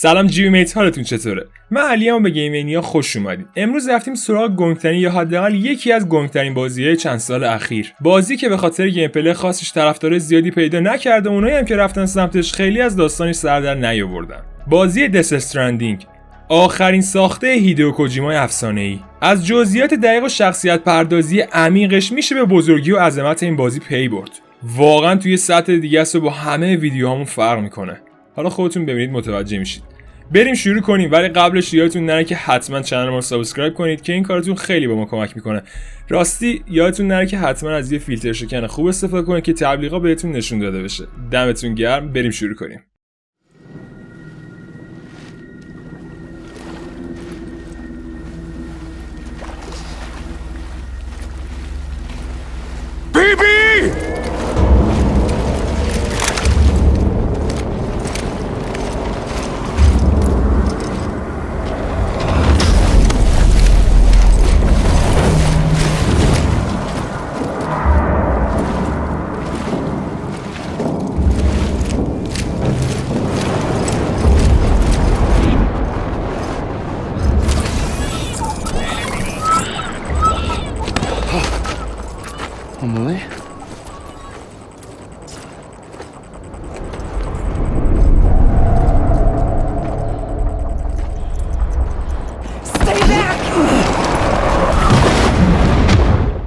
سلام جی میت، حالتون چطوره؟ من علیم و به گیمینیا خوش اومدید. امروز رفتیم سراغ گنگ‌ترین یا حداقل یکی از گنگ‌ترین بازیای چند سال اخیر. بازی که به خاطر گیم پلی خاصش طرفدار زیادی پیدا نکرده، اونایی هم که رفتن سمتش خیلی از داستانش سر در نیاوردن. بازی Stranding، آخرین ساخته هیدئو کوجیمای افسانه‌ای. از جزئیات دقیق و شخصیت پردازی عمیقش میشه به بزرگی و عظمت این بازی پی برد. واقعا توی سطح دیگه است و با همه ویدیوهامون فرق میکنه. حالا خودتون ببینید متوجه میشید. بریم شروع کنیم، ولی قبلش یادتون نره که حتما کانال ما رو سابسکرایب کنید که این کارتون خیلی به ما کمک میکنه. راستی یادتون نره که حتما از یه فیلتر شکن خوب استفاده کنید که تبلیغا بهتون نشون داده بشه. دمتون گرم. بریم شروع کنیم.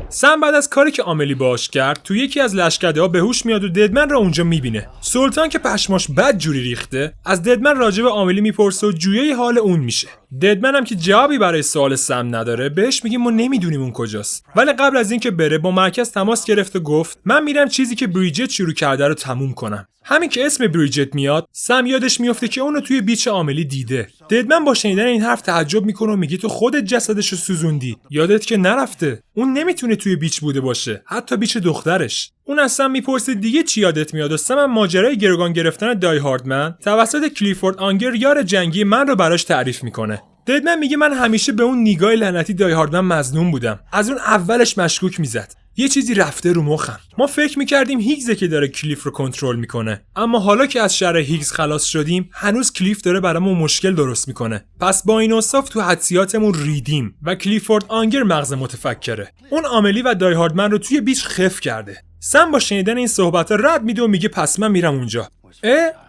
سم بعد از کاری که آملی باش کرد تو یکی از لشکره‌ها به هوش میاد و ددمن را اونجا میبینه. سلطان که پشماش بد جوری ریخته از ددمن راجع به آملی میپرسه و جویای حال اون میشه. ددمن هم که جوابی برای سوال سم نداره بهش میگه ما نمیدونیم اون کجاست. ولی قبل از اینکه بره با مرکز تماس گرفت و گفت من میرم چیزی که بریجت شروع کرده رو تموم کنم. همین که اسم بریجت میاد سم یادش میفته که اونو توی بیچ آملی دیده. ددمن با شنیدن این حرف تعجب میکنه و میگه تو خودت جسدشو سوزوندی، یادت که نرفته اون نمیتونه توی بیچ بوده باشه، حتی بیچ دخترش. اون از سم میپرسه دیگه چی یادت میاد و سم ماجرای گروگان گرفتن دای هاردمن توسط کلیفورد آنگر یار جنگی من رو براش تعریف میکنه. ددمن میگه من همیشه به اون نیگای لعنتی دای هاردمن مظنون بودم، از اون اولش مشکوک میزد. یه چیزی رفته رو مخم. ما فکر میکردیم هیگزه که داره کلیف رو کنترل میکنه، اما حالا که از شر هیگز خلاص شدیم هنوز کلیف داره برامون مشکل درست میکنه. پس با این اوصاف تو حدسیاتمون ریدیم و کلیفورد آنگر مغز متفکره. اون آملی و دای هاردمن رو توی بیچ خف کرده. سم با شنیدن این صحبت‌ها رد میده و میگه پس من میرم اونجا.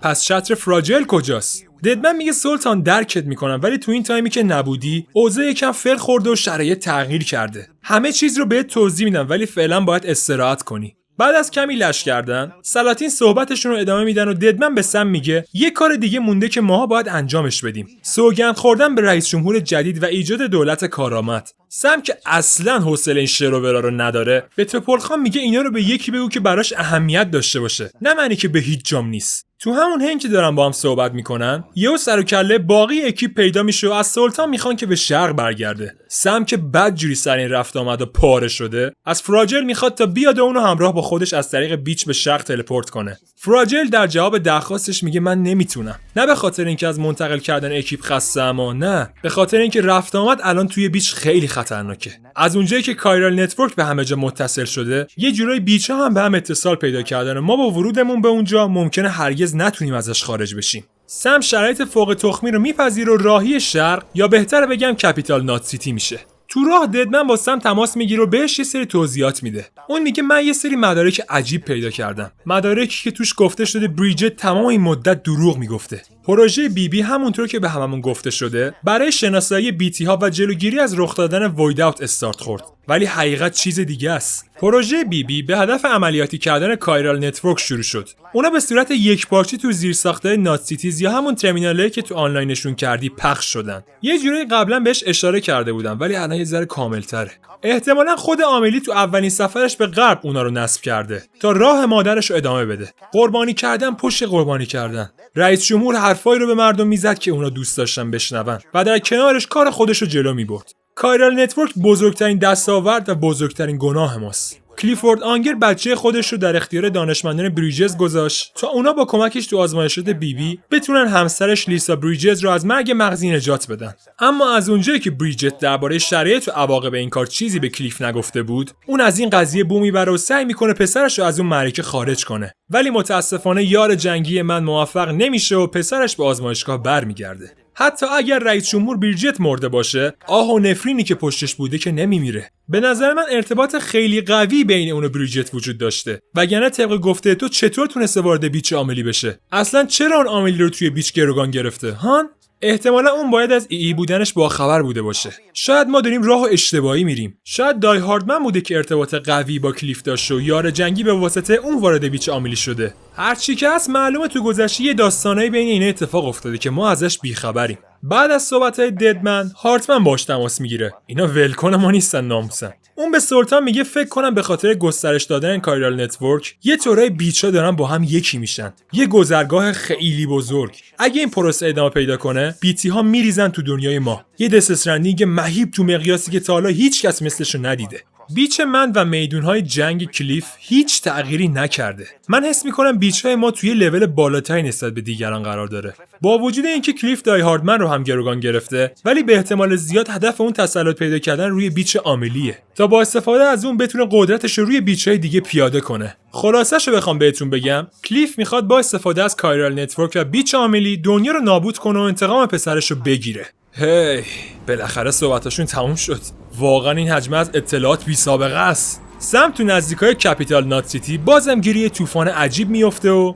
پس شطر فراجل کجاست؟ ددمن میگه سلطان درکت میکنم، ولی تو این تایمی که نبودی اوضاع یکم فر خورده و شرایط تغییر کرده. همه چیز رو بهت توضیح میدم ولی فعلا باید استراحت کنی. بعد از کمی لش کردن سلاطین صحبتشون رو ادامه میدن و ددمن به سم میگه یه کار دیگه مونده که ماها باید انجامش بدیم، سوگند خوردن به رئیس جمهور جدید و ایجاد دولت کارآمد. سم که اصلا حوصله این شر و ورا رو نداره به توپلخان میگه اینا رو به یکی بگو که براش اهمیت داشته باشه، نه معنی که به هیچ جام نیست. تو همون هنگ که دارن با هم صحبت میکنن یهو سر و کله باقی اکیپ پیدا میشه و از سلطان میخوان که به شرق برگرده. سم که بدجوری سر این رفت آمد و پاره شده از فراجل میخواد تا بیاد و اونو همراه با خودش از طریق بیچ به شرق تلپورت کنه. فراجل در جواب درخواستش میگه من نمیتونم، نه به خاطر اینکه از منتقل کردن اکیپ خسته اما نه به خاطر اینکه رفت آمد الان توی بیچ خیلی خطرناکه. از اونجایی که کایرال نتورک به همه جا متصل شده یه جورای بیچا هم به هم اتصال پیدا کردن و ما با ورودمون به اونجا ممکنه هرگز نتونیم ازش خارج بشیم. سم شرایط فوق تخمی رو میپذیره و راهی شرق یا بهتره بگم کپیتال نات سیتی میشه. تو راه ددمن با سم تماس میگیره و بهش یه سری توضیحات میده. اون میگه من یه سری مدارک عجیب پیدا کردم، مدارکی که توش گفته شده بریجت تمام این مدت دروغ میگفته. پروژه بی همونطور که به هممون گفته شده برای شناسایی بیتی ها و جلوگیری از رخ دادن وایداوت استارت خورد، ولی حقیقت چیز دیگه است. پروژه بی به هدف عملیاتی کردن کایرال نتورک شروع شد. اونا به صورت یکپارچه تو زیرساخت‌های نات سیتیز یا همون ترمینالی که تو آنلاینشون کردی پخش شدن. یه جوری قبلا بهش اشاره کرده بودم ولی الان یه ذره کامل‌تره. احتمالاً خود آملی تو اولین سفرش به غرب اونا رو نصب کرده تا راه مادرش رو ادامه بده. قربانی کردن پشت قربانی کردن. رئیس جمهور حرفایی رو به مردم میزد که اونا دوست داشتن بشنون و در کنارش کار خودش رو جلو میبرد. کایرال نتورک بزرگترین دستاورد و بزرگترین گناه ماست. کلیفورد آنگر بچه خودش رو در اختیار دانشمندان بریجز گذاشت تا اونا با کمکش تو آزمایشات بیبی بتونن همسرش لیسا بریجز رو از مرگ مغزی نجات بدن. اما از اونجایی که بریجت درباره شرایط و عواقب این کار چیزی به کلیف نگفته بود، اون از این قضیه بو میبره و سعی میکنه پسرش رو از اون معرکه خارج کنه. ولی متاسفانه یار جنگی من موفق نمیشه و پسرش به آزمایشگاه برمیگرده. حتی اگر رئیس جمهور بریجت مرده باشه، آه و نفرینی که پشتش بوده که نمیمیره. به نظر من ارتباط خیلی قوی بین اون و بریجت وجود داشته. وگرنه طبق گفته تو چطور تونسته وارد بیچ آملی بشه؟ اصلا چرا اون آملی رو توی بیچ گروگان گرفته؟ هان؟ احتمالا اون باید از ای بودنش باخبر بوده باشه. شاید ما داریم راه اشتباهی میریم. شاید دای هاردمن بوده که ارتباط قوی با کلیف داشته و یار جنگی به واسطه اون وارد بیچ آملی شده. هر چی که هست معلومه تو گذشته یه داستانایی بین اینا اتفاق افتاده که ما ازش بیخبریم. بعد از صحبت‌های ددمن، هارتمن باش تماس میگیره. اینا ولکن ما نیستن ناموسن. اون به سلطان میگه فکر کنم به خاطر گسترش دادن کایرال نتورک یه طورای بیچا دارن با هم یکی میشن. یه گذرگاه خیلی بزرگ. اگه این پروسه ادامه پیدا کنه، بیتی ها میریزن تو دنیای ما. یه دث استرندینگ مهیب تو مقیاسی که تا حالا هیچ کس مثلشو ندیده. بیچ من و میدونهای جنگ کلیف هیچ تغییری نکرده. من حس میکنم بیچهای ما توی لول بالاتری نسبت به دیگران قرار داره. با وجود اینکه کلیف دای هاردمن رو هم گروگان گرفته، ولی به احتمال زیاد هدف اون تسلط پیدا کردن روی بیچ عاملیه تا با استفاده از اون بتونه قدرتش رو روی بیچهای دیگه پیاده کنه. خلاصه‌شو بخوام بهتون بگم، کلیف میخواد با استفاده از کایرال نتورک و بیچ عاملی دنیا رو نابود کنه و انتقام پسرش رو بگیره. هی بالاخره صحبتاشون تموم شد. واقعا این حجمه از اطلاعات بی سابقه است. سم تو نزدیکای کپیتال نات سیتی بازم گیری طوفان عجیب میفته و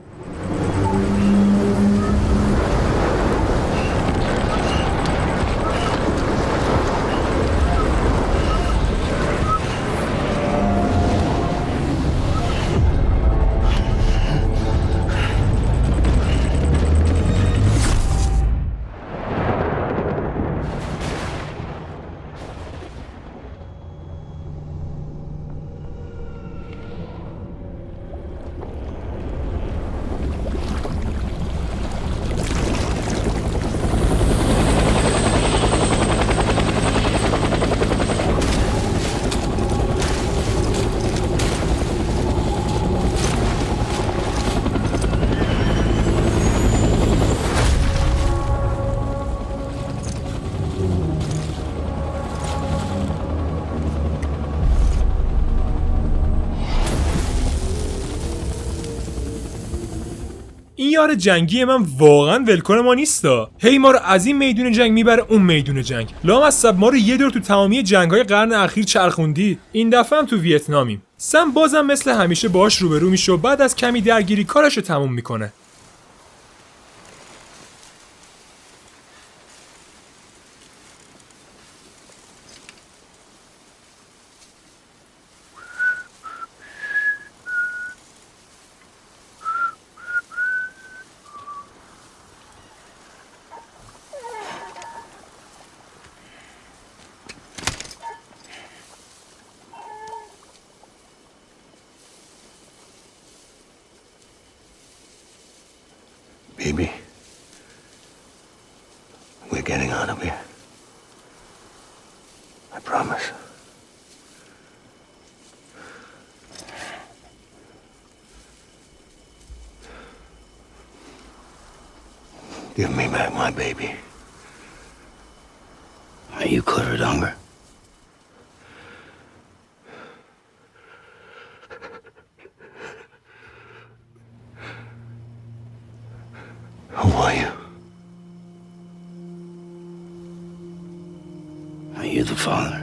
این یار جنگی من واقعا ولکن ما نیستا. هی ما رو از این میدون جنگ میبره اون میدون جنگ. لامصب ما رو یه دور تو تمامی جنگ‌های قرن اخیر چرخوندی. این دفعه هم تو ویتنامیم. سم بازم مثل همیشه باهاش روبرو میشه و بعد از کمی درگیری کارشو تموم میکنه. Baby, we're getting out of here. I promise. Give me back my baby. Are you cleared hunger? Who are you? Are you the father?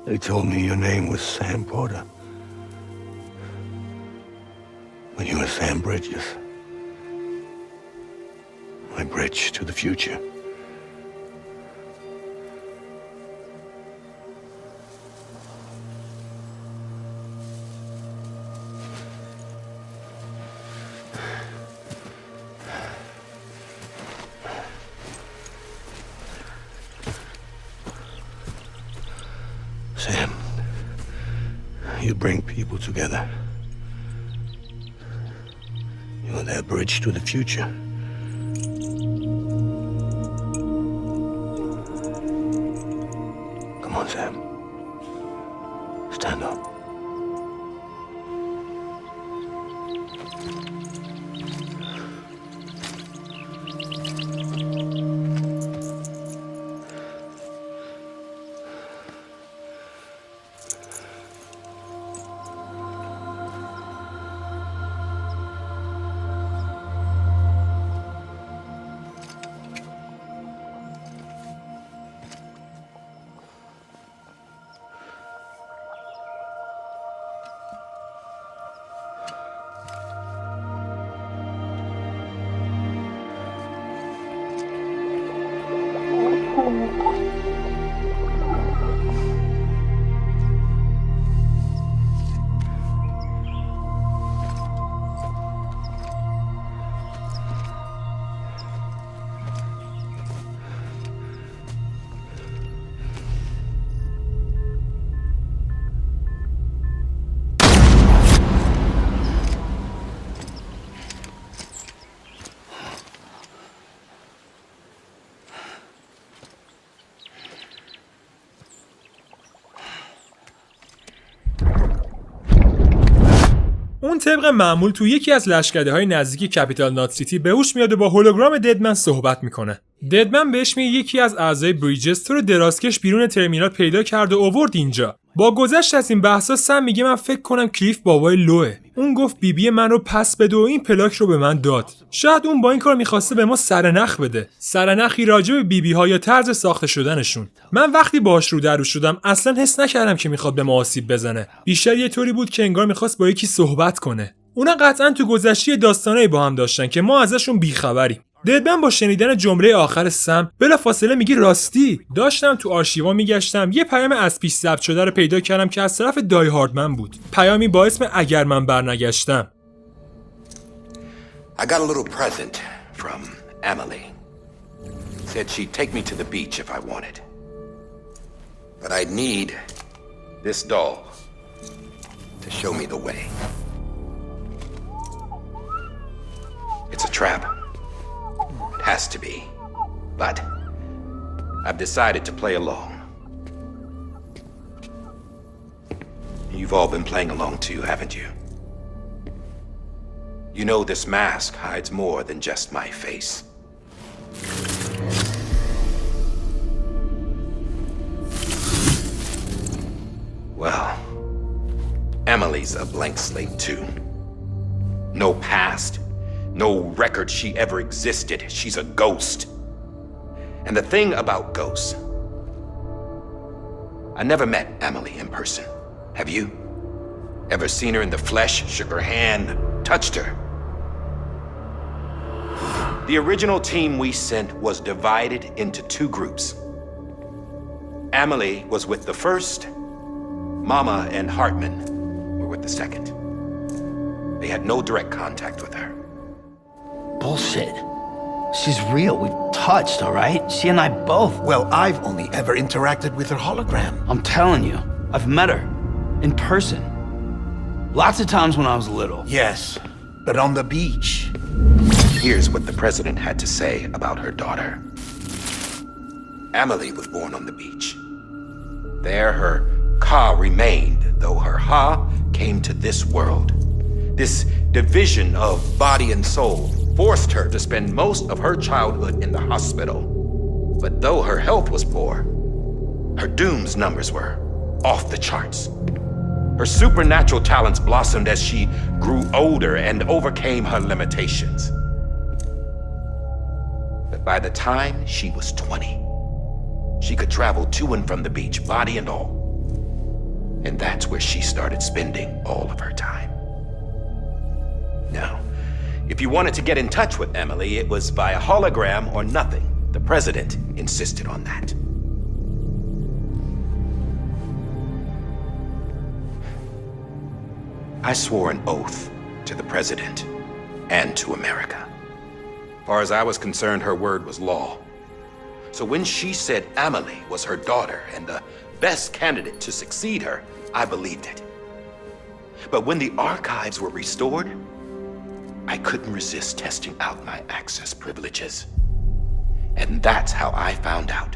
They told me your name was Sam Porter. But you were Sam Bridges. My bridge to the future. Sam, you bring people together. You're their bridge to the future. Come on, Sam. Stand up. اون طبق معمول تو یکی از لشکره‌های نزدیک کپیتال نات سیتی به هوش میاد و با هولوگرام ددمن صحبت میکنه. ددمن بهش میگه یکی از اعضای بریجز تو رو درازکش بیرون ترمینال پیدا کرد و آورد اینجا. با گذشت از این بحثا سم میگه من فکر کنم کلیف بابای لوه. اون گفت بیبی من رو پس بده و این پلاک رو به من داد. شاید اون با این کار میخواسته به ما سرنخ بده. سرنخی راجع به بیبی ها یا طرز ساخته شدنشون. من وقتی باهاش رو در رو شدم اصلا حس نکردم که میخواد به ما آسیب بزنه. بیشتر یه طوری بود که انگار میخواست با یکی صحبت کنه. اونا قطعا تو گذشته داستانایی با هم داشتن که ما ازشون بیخبریم. ددمن با شنیدن جمله آخر سم بلافاصله میگه راستی. داشتم تو آرشیوا میگشتم یه پیام از پیش ثبت شده رو پیدا کردم که از طرف دای هاردمن بود. پیامی با اسم اگرم برنگشتم. I got a little present from Emily. Said she'd take me to the beach if I wanted. But I'd need this doll to show me the way. It's a trap. It has to be. But I've decided to play along. You've all been playing along too, haven't you? You know this mask hides more than just my face. Well, Emily's a blank slate too. No past, no record she ever existed. She's a ghost. And the thing about ghosts, I never met Emily in person. Have you? Ever seen her in the flesh, shook her hand, touched her? The original team we sent was divided into two groups. Emily was with the first. Mama and Hartman were with the second. They had no direct contact with her. Bullshit. She's real. We've touched, all right? She and I both. Well, I've only ever interacted with her hologram. I'm telling you, I've met her. In person. Lots of times when I was little. Yes, but on the beach. Here's what the president had to say about her daughter. Emily was born on the beach. There her Ka remained, though her Ha came to this world. This division of body and soul forced her to spend most of her childhood in the hospital. But though her health was poor, her Doom's numbers were off the charts. Her supernatural talents blossomed as she grew older and overcame her limitations. But by the time she was 20, she could travel to and from the beach, body and all. And that's where she started spending all of her time. Now, if you wanted to get in touch with Emily, it was via hologram or nothing. The president insisted on that. I swore an oath to the president and to America. As far as I was concerned, her word was law. So when she said Emily was her daughter and the best candidate to succeed her, I believed it. But when the archives were restored, I couldn't resist testing out my access privileges. And that's how I found out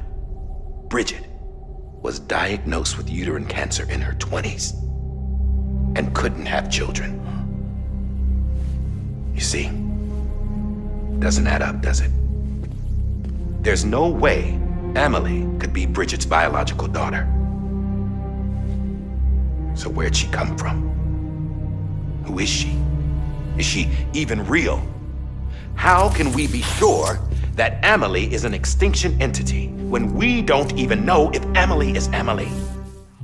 Bridget was diagnosed with uterine cancer in her 20s and couldn't have children. You see, doesn't add up, does it? There's no way Emily could be Bridget's biological daughter. So where'd she come from? Who is she? Is she even real? How can we be sure that Emily is an extinction entity when we don't even know if Emily is Emily?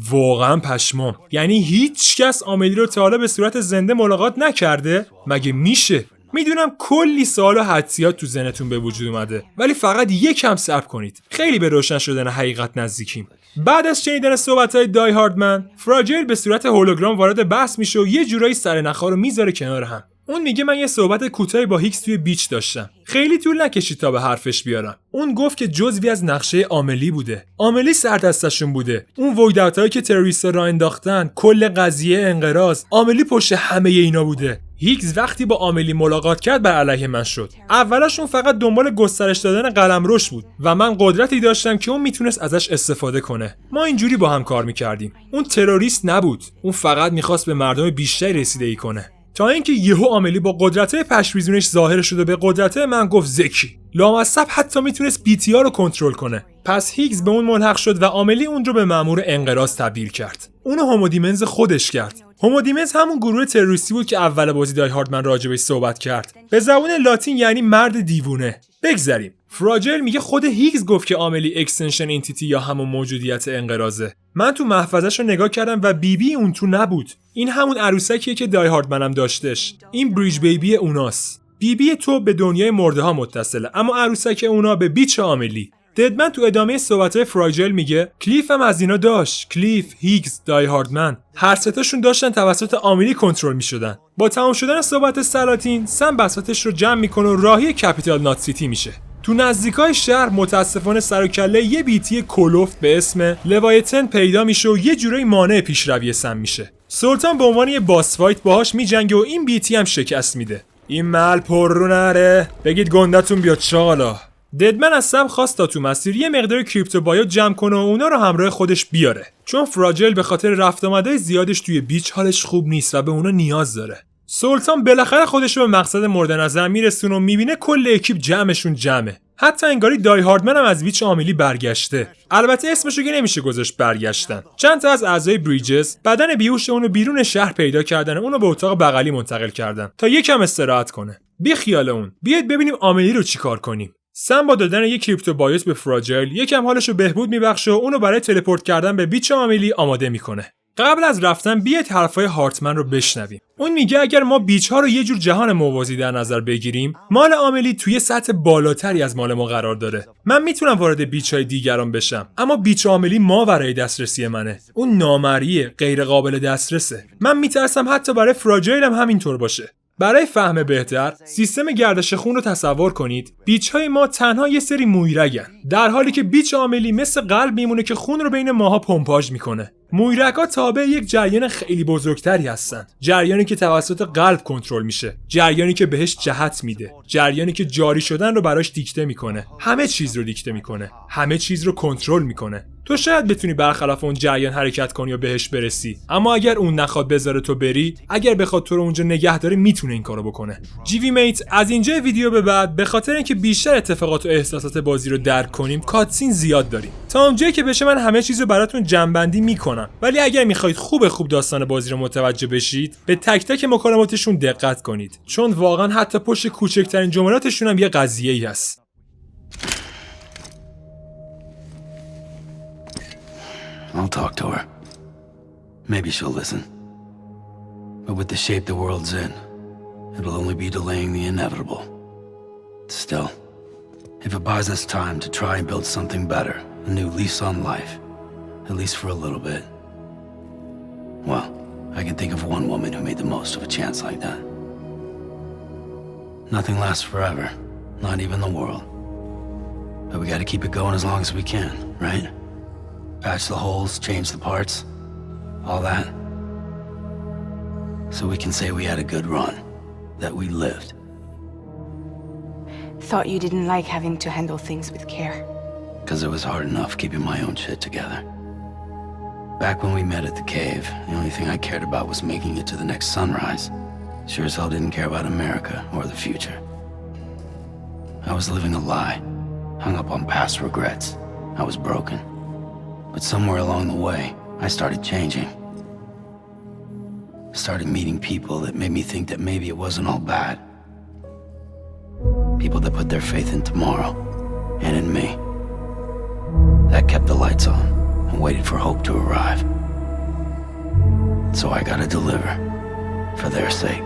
واقعا پشمام. یعنی هیچ کس آملی رو تا حالا به صورت زنده ملاقات نکرده؟ مگه میشه؟ میدونم کلی سوال و حدسیات تو ذهنتون به وجود اومده، ولی فقط یکم صبر کنید. خیلی به روشن شدن حقیقت نزدیکیم. بعد از شنیدن صحبت‌های دای هاردمن، فراجیل به صورت هولوگرام وارد بحث میشه و یه جورایی سر نخا رو میذاره کنار هم. اون میگه من یه صحبت کوتاهی با هیکس توی بیچ داشتم. خیلی طول نکشید تا به حرفش بیارم. اون گفت که جزوی از نقشه آملی بوده. آملی سردستشون بوده. اون ویدیوهایی که تروریستا را انداختن، کل قضیه انقراض، آملی پشت همه اینا بوده. هیکس وقتی با آملی ملاقات کرد بر علیه من شد. اولش اون فقط دنبال گسترش دادن قلمروش بود و من قدرتی داشتم که اون میتونست ازش استفاده کنه. ما اینجوری با هم کار میکردیم. اون تروریست نبود. اون فقط میخواست به مردم بیشتری رسیدگی کنه. تا اینکه یهو آملی با قدرت‌های پشم‌ریزونش ظاهر شد و به قدرت‌های من گفت زکی. لامصب حتی میتونست بی‌تی‌ها رو کنترل کنه. پس هیگز به اون ملحق شد و آملی اون رو به مأمور انقراض تبدیل کرد. اونو هومودیمنز خودش کرد. هومودیمنز همون گروه تروریستی بود که اول بازی دای هاردمن راجبش صحبت کرد. به زبان لاتین یعنی مرد دیوونه. بگذریم. فراجیل میگه خود هیگز گفت که آملی اکستنشن انتیتی یا همون موجودیت انقراضه. من تو محفظه‌شو نگاه کردم و بیبی اون تو نبود. این همون عروسکیه که دای هاردمنم داشتش. این بریج بیبی اوناست. بیبی تو به دنیای مرده ها متصله، اما عروسک اونا به بیچ آملی. ددمن تو ادامه صحبت‌های فراجیل میگه کلیف هم از اینا داشت. کلیف، هیگز، دای هاردمن هر سه تاشون داشتن توسط آملی کنترل میشدن. با تمام شدن صحبت سلاطین، سم بساطش رو جمع میکنه و راهی کپیتال نات سیتی میشه. تو نزدیکای شهر متاسفانه سر و کله یه بیتی کلوفت به اسم لوایتن پیدا میشه و یه جورایی مانع پیشروی سم میشه. سلطان به عنوان یه باس فایت باهاش میجنگه و این بیتی هم شکست میده. این محل پر رو نره، بگید گندتون بیاد چالا. ددمن از سم خواست تا تو مسیر یه مقدار کریپتو بایو جمع کنه و اونا رو همراه خودش بیاره، چون فراجیل به خاطر رفت آمدای زیادش توی بیچ حالش خوب نیست و به اونا نیاز داره. سلطان بالاخره خودش رو به مقصد مورد نظر میرسونه و میبینه کل اکیپ جمعشون جمعه. حتی انگاری دای هاردمن هم از بیچ آملی برگشته. البته اسمشو که نمیشه گذاشت برگشتن. چند تا از اعضای بریجز بدن بیهوش اونو بیرون شهر پیدا کردن و اونو به اتاق بغلی منتقل کردن تا یکم استراحت کنه. بی خیال اون. بیاید ببینیم آملی رو چیکار کنیم. سم با دادن یک کریپتو بایوس به فراجیل یکم حالشو بهبود میبخشه و اونو برای تلپورت کردن به بیچ آملی آماده میکنه. قبل از رفتن بیاید حرفای هارتمن رو بشنویم. اون میگه اگر ما بیچ ها رو یه جور جهان موازی در نظر بگیریم، مال آملی توی سطح بالاتری از مال ما قرار داره. من میتونم وارد بیچ های دیگران بشم، اما بیچ آملی ماورای دسترسی منه. اون نامریه، غیر قابل دسترسه. من میترسم حتی برای فراجیل هم همینطور باشه. برای فهم بهتر سیستم گردش خون رو تصور کنید. بیچ های ما تنها یه سری مویرگن، در حالی که بیچ آملی مثل قلب میمونه که خون رو بین ماها پمپاژ میکنه. مویرگ‌ها تابع یک جریان خیلی بزرگتری هستن، جریانی که توسط قلب کنترل میشه، جریانی که بهش جهت میده، جریانی که جاری شدن رو براش دیکته میکنه، همه چیز رو دیکته میکنه، همه چیز رو کنترل میکنه. تو شاید بتونی برخلاف اون جریان حرکت کنی و بهش برسی، اما اگر اون نخواد بذاره تو بری، اگر بخواد تو رو اونجا نگه داره، میتونه این کارو بکنه. جیوی میت از اینجا ویدیو به بعد به خاطر اینکه بیشتر اتفاقات و احساسات بازی رو درک کنیم، کاتسین زیاد داریم. تا اونجایی که بشه من همه چیزو براتون جمع‌بندی میکنم، ولی اگر میخواید خوب داستان بازی رو متوجه بشید، به تک تک مکالماتشون دقت کنید، چون واقعا حتی پشت کوچکترین جملاتشون هم یه قضیه‌ای هست. I'll talk to her. Maybe she'll listen. But with the shape the world's in, it'll only be delaying the inevitable. Still, if it buys us time to try and build something better, a new lease on life, at least for a little bit, well, I can think of one woman who made the most of a chance like that. Nothing lasts forever, not even the world. But we gotta keep it going as long as we can, right? Patch the holes, change the parts, all that. So we can say we had a good run, that we lived. Thought you didn't like having to handle things with care. Because it was hard enough keeping my own shit together. Back when we met at the cave, the only thing I cared about was making it to the next sunrise. Sure as hell didn't care about America or the future. I was living a lie, hung up on past regrets. I was broken. But somewhere along the way, I started changing. Started meeting people that made me think that maybe it wasn't all bad. People that put their faith in tomorrow, and in me. That kept the lights on, and waited for hope to arrive. So I gotta deliver, for their sake.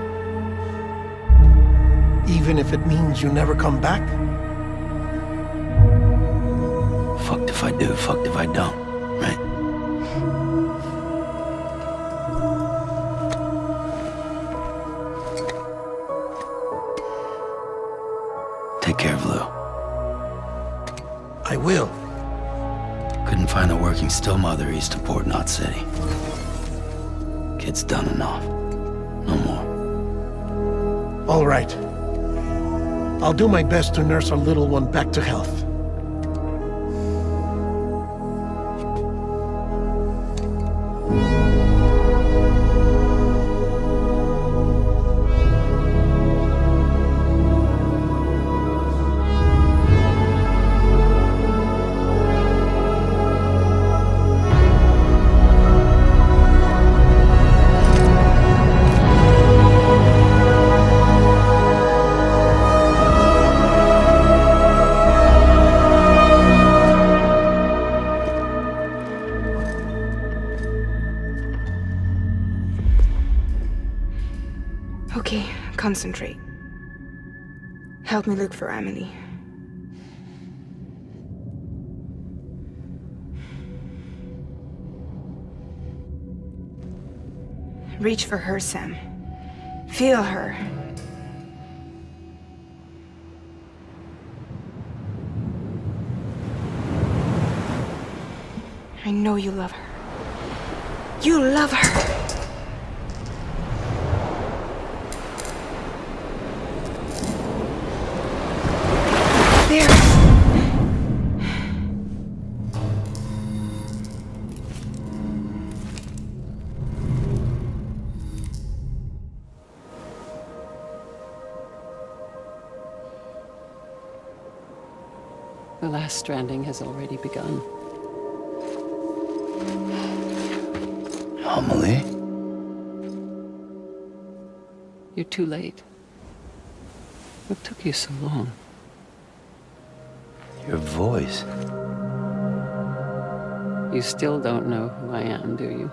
Even if it means you never come back? Fucked if I do, fucked if I don't, right? Take care of Lou. I will. Couldn't find a working still mother east of Port Knot City. Kid's done enough. No more. All right. I'll do my best to nurse our little one back to health. Okay, concentrate. Help me look for Emily. Reach for her, Sam. Feel her. I know you love her. You love her! There. The last stranding has already begun. Amelie? You're too late. What took you so long? Your voice. You still don't know who I am, do you?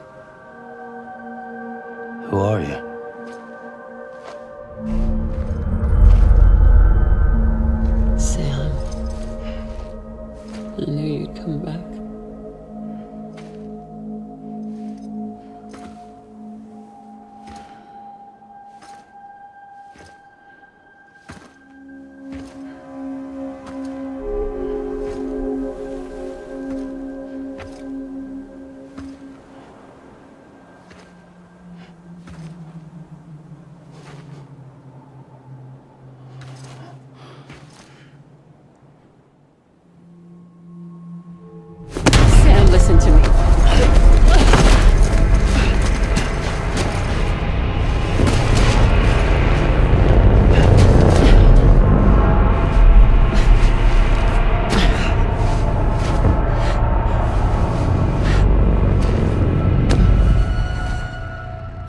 Who are you? Sam. I knew you'd come back. Listen to me.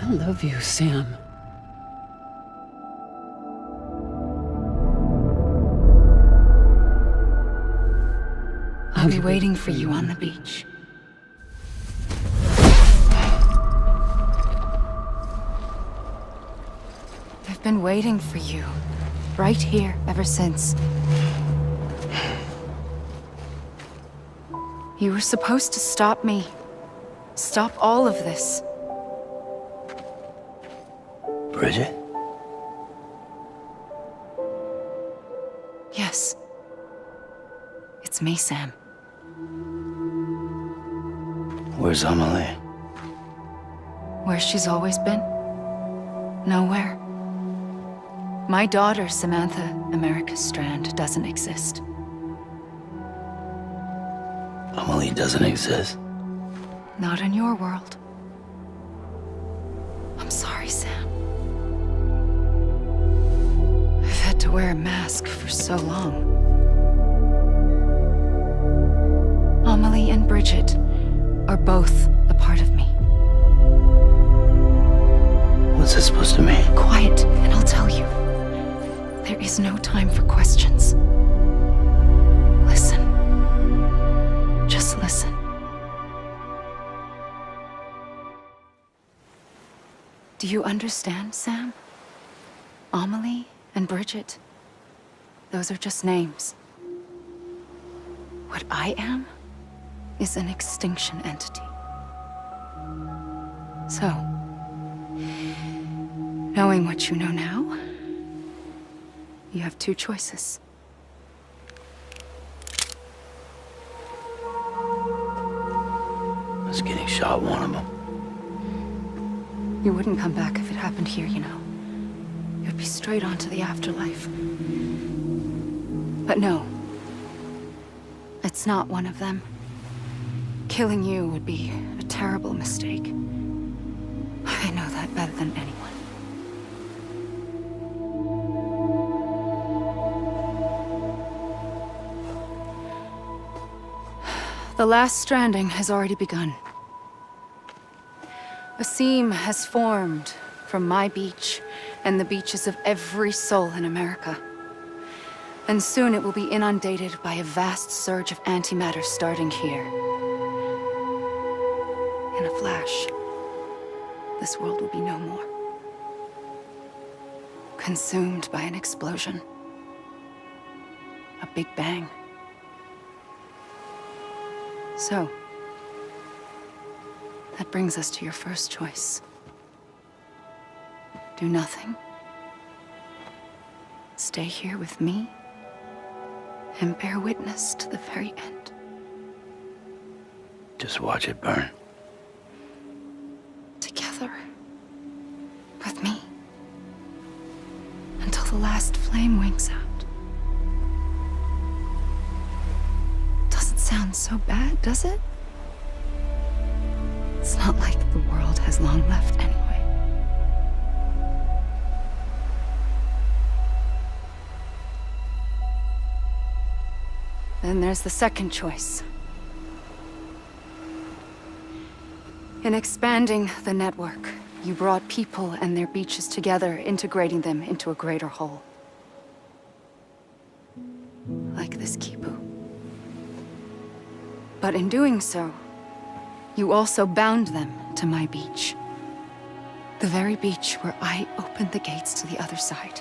I love you, Sam. I'll be waiting for you on the beach. I've been waiting for you, right here, ever since. You were supposed to stop me. Stop all of this. Bridget? Yes. It's me, Sam. Where's Amelie? Where she's always been? Nowhere. My daughter, Samantha America Strand, doesn't exist. Amelie doesn't exist. Not in your world. I'm sorry, Sam. I've had to wear a mask for so long. Amelie and Bridget are both a part of me. What's this supposed to mean? Quiet, and I'll tell you. There is no time for questions. Listen. Just listen. Do you understand, Sam? Amelie and Bridget, those are just names. What I am is an extinction entity. So, knowing what you know now, you have two choices. Us getting shot, one of them. You wouldn't come back if it happened here, you know. You'd be straight on to the afterlife. But no. It's not one of them. Killing you would be a terrible mistake. I know that better than anyone. The last stranding has already begun. A seam has formed from my beach and the beaches of every soul in America. And soon it will be inundated by a vast surge of antimatter starting here. In a flash, this world will be no more. Consumed by an explosion. A big bang. So, that brings us to your first choice. Do nothing. Stay here with me and bear witness to the very end. Just watch it burn. Together. With me. Until the last flame winks out. Doesn't sound so bad, does it? It's not like the world has long left anyway. Then there's the second choice. In expanding the network, you brought people and their beaches together, integrating them into a greater whole. Like this Kipu. But in doing so, you also bound them to my beach. The very beach where I opened the gates to the other side.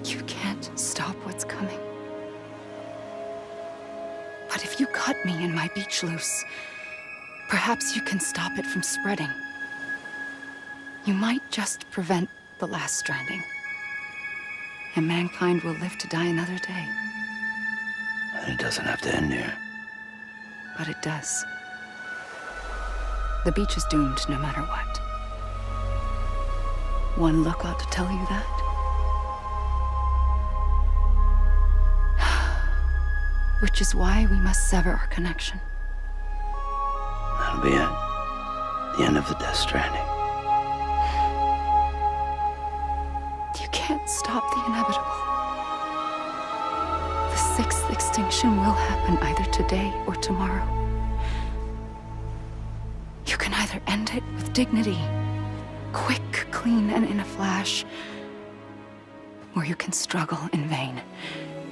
You can't stop what's coming. But if you cut me and my beach loose, perhaps you can stop it from spreading. You might just prevent the last stranding. And mankind will live to die another day. And it doesn't have to end here. But it does. The beach is doomed no matter what. One look ought to tell you that. Which is why we must sever our connection. That'll be it. The end of the Death Stranding. You can't stop the inevitable. The sixth extinction will happen either today or tomorrow. You can either end it with dignity, quick, clean, and in a flash, or you can struggle in vain,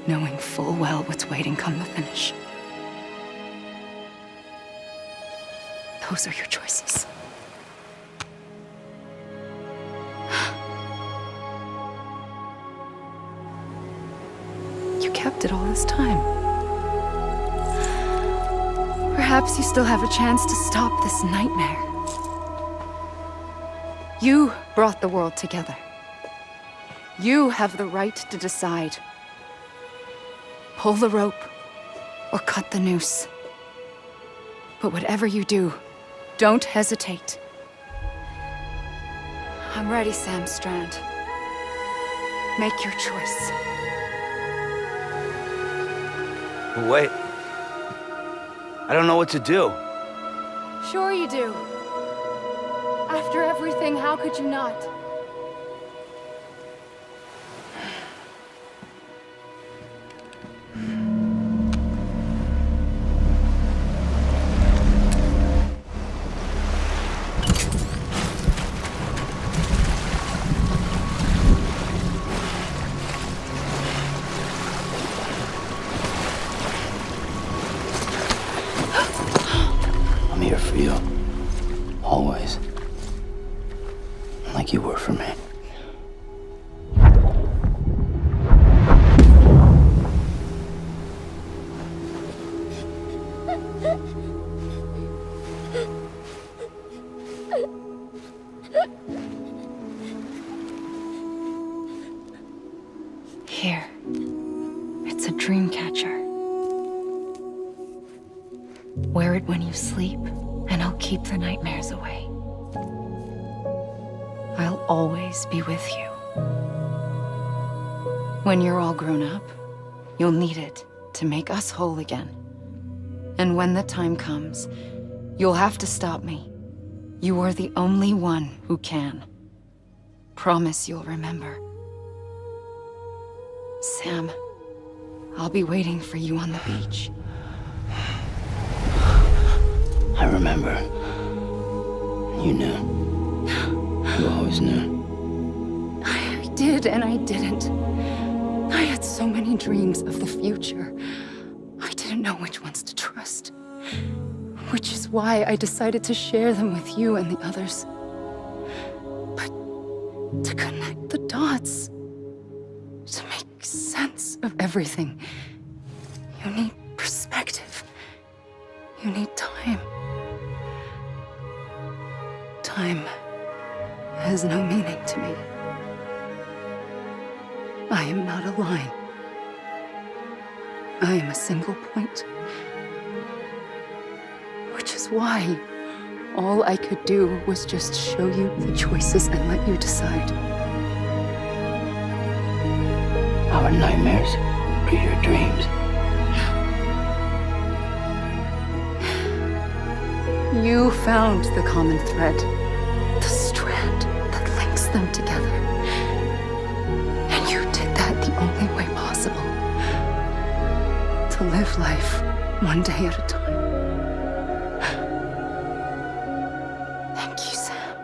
knowing full well what's waiting come the finish. Those are your choices. You kept it all this time. Perhaps you still have a chance to stop this nightmare. You brought the world together. You have the right to decide. Pull the rope or cut the noose. But whatever you do, don't hesitate. I'm ready, Sam Strand. Make your choice. Wait. I don't know what to do. Sure you do. After everything, how could you not? I'm here for you. Always. Like you were for me. Here. It's a dream catcher. Wear it when you sleep, and I'll keep the nightmares away. I'll always be with you. When you're all grown up, you'll need it to make us whole again. And when the time comes, you'll have to stop me. You are the only one who can. Promise you'll remember. Sam, I'll be waiting for you on the beach. I remember. You knew. You always knew. I did and I didn't. I had so many dreams of the future. I didn't know which ones to trust. Which is why I decided to share them with you and the others. But to connect the dots, to make sense of everything, you need perspective. You need time. Time has no meaning to me. I am not a line. I am a single point. Which is why all I could do was just show you the choices and let you decide. Our nightmares are your dreams. You found the common thread, the strand that links them together. And you did that the only way possible. To live life one day at a time. Thank you, Sam.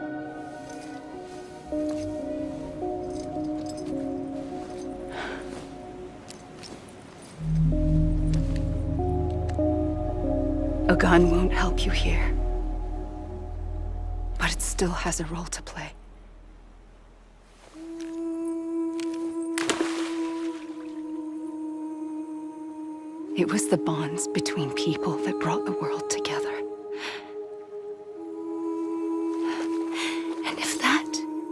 A gun won't help you here. But it still has a role to play. It was the bonds between people that brought the world together. And if that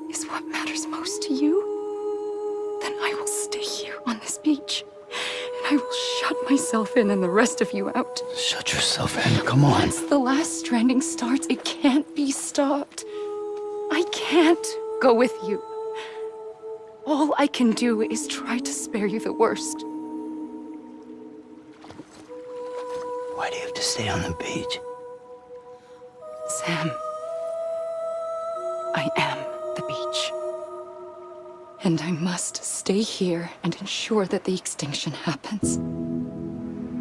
is what matters most to you, then I will stay here on this beach. And I will shut myself in and the rest of you out. Shut yourself in. Come on. Once the last stranding starts, it can't be stopped. I can't go with you. All I can do is try to spare you the worst. Why do you have to stay on the beach? Sam, I am the beach. And I must stay here and ensure that the extinction happens.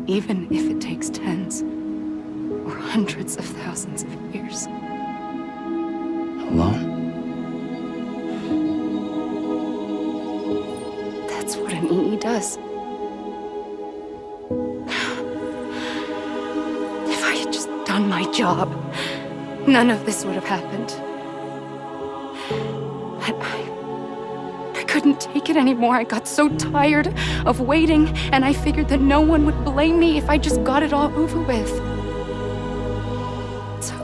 Even if it takes tens or hundreds of thousands of years. Alone? That's what an EE does. If I had just done my job, none of this would have happened. But I couldn't take it anymore. I got so tired of waiting, and I figured that no one would blame me if I just got it all over with. So,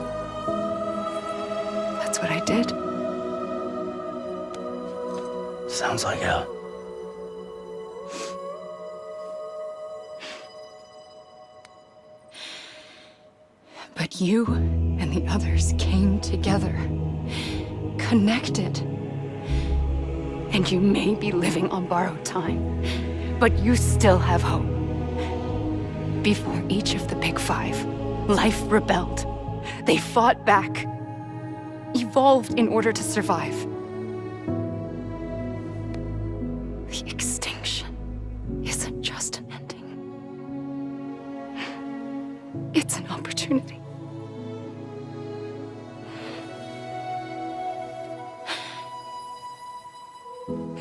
that's what I did. Sounds like hell. But But you and the others came together, connected. And you may be living on borrowed time, but you still have hope. Before each of the Big Five, life rebelled. They fought back, evolved in order to survive. The extinction isn't just an ending. It's an opportunity.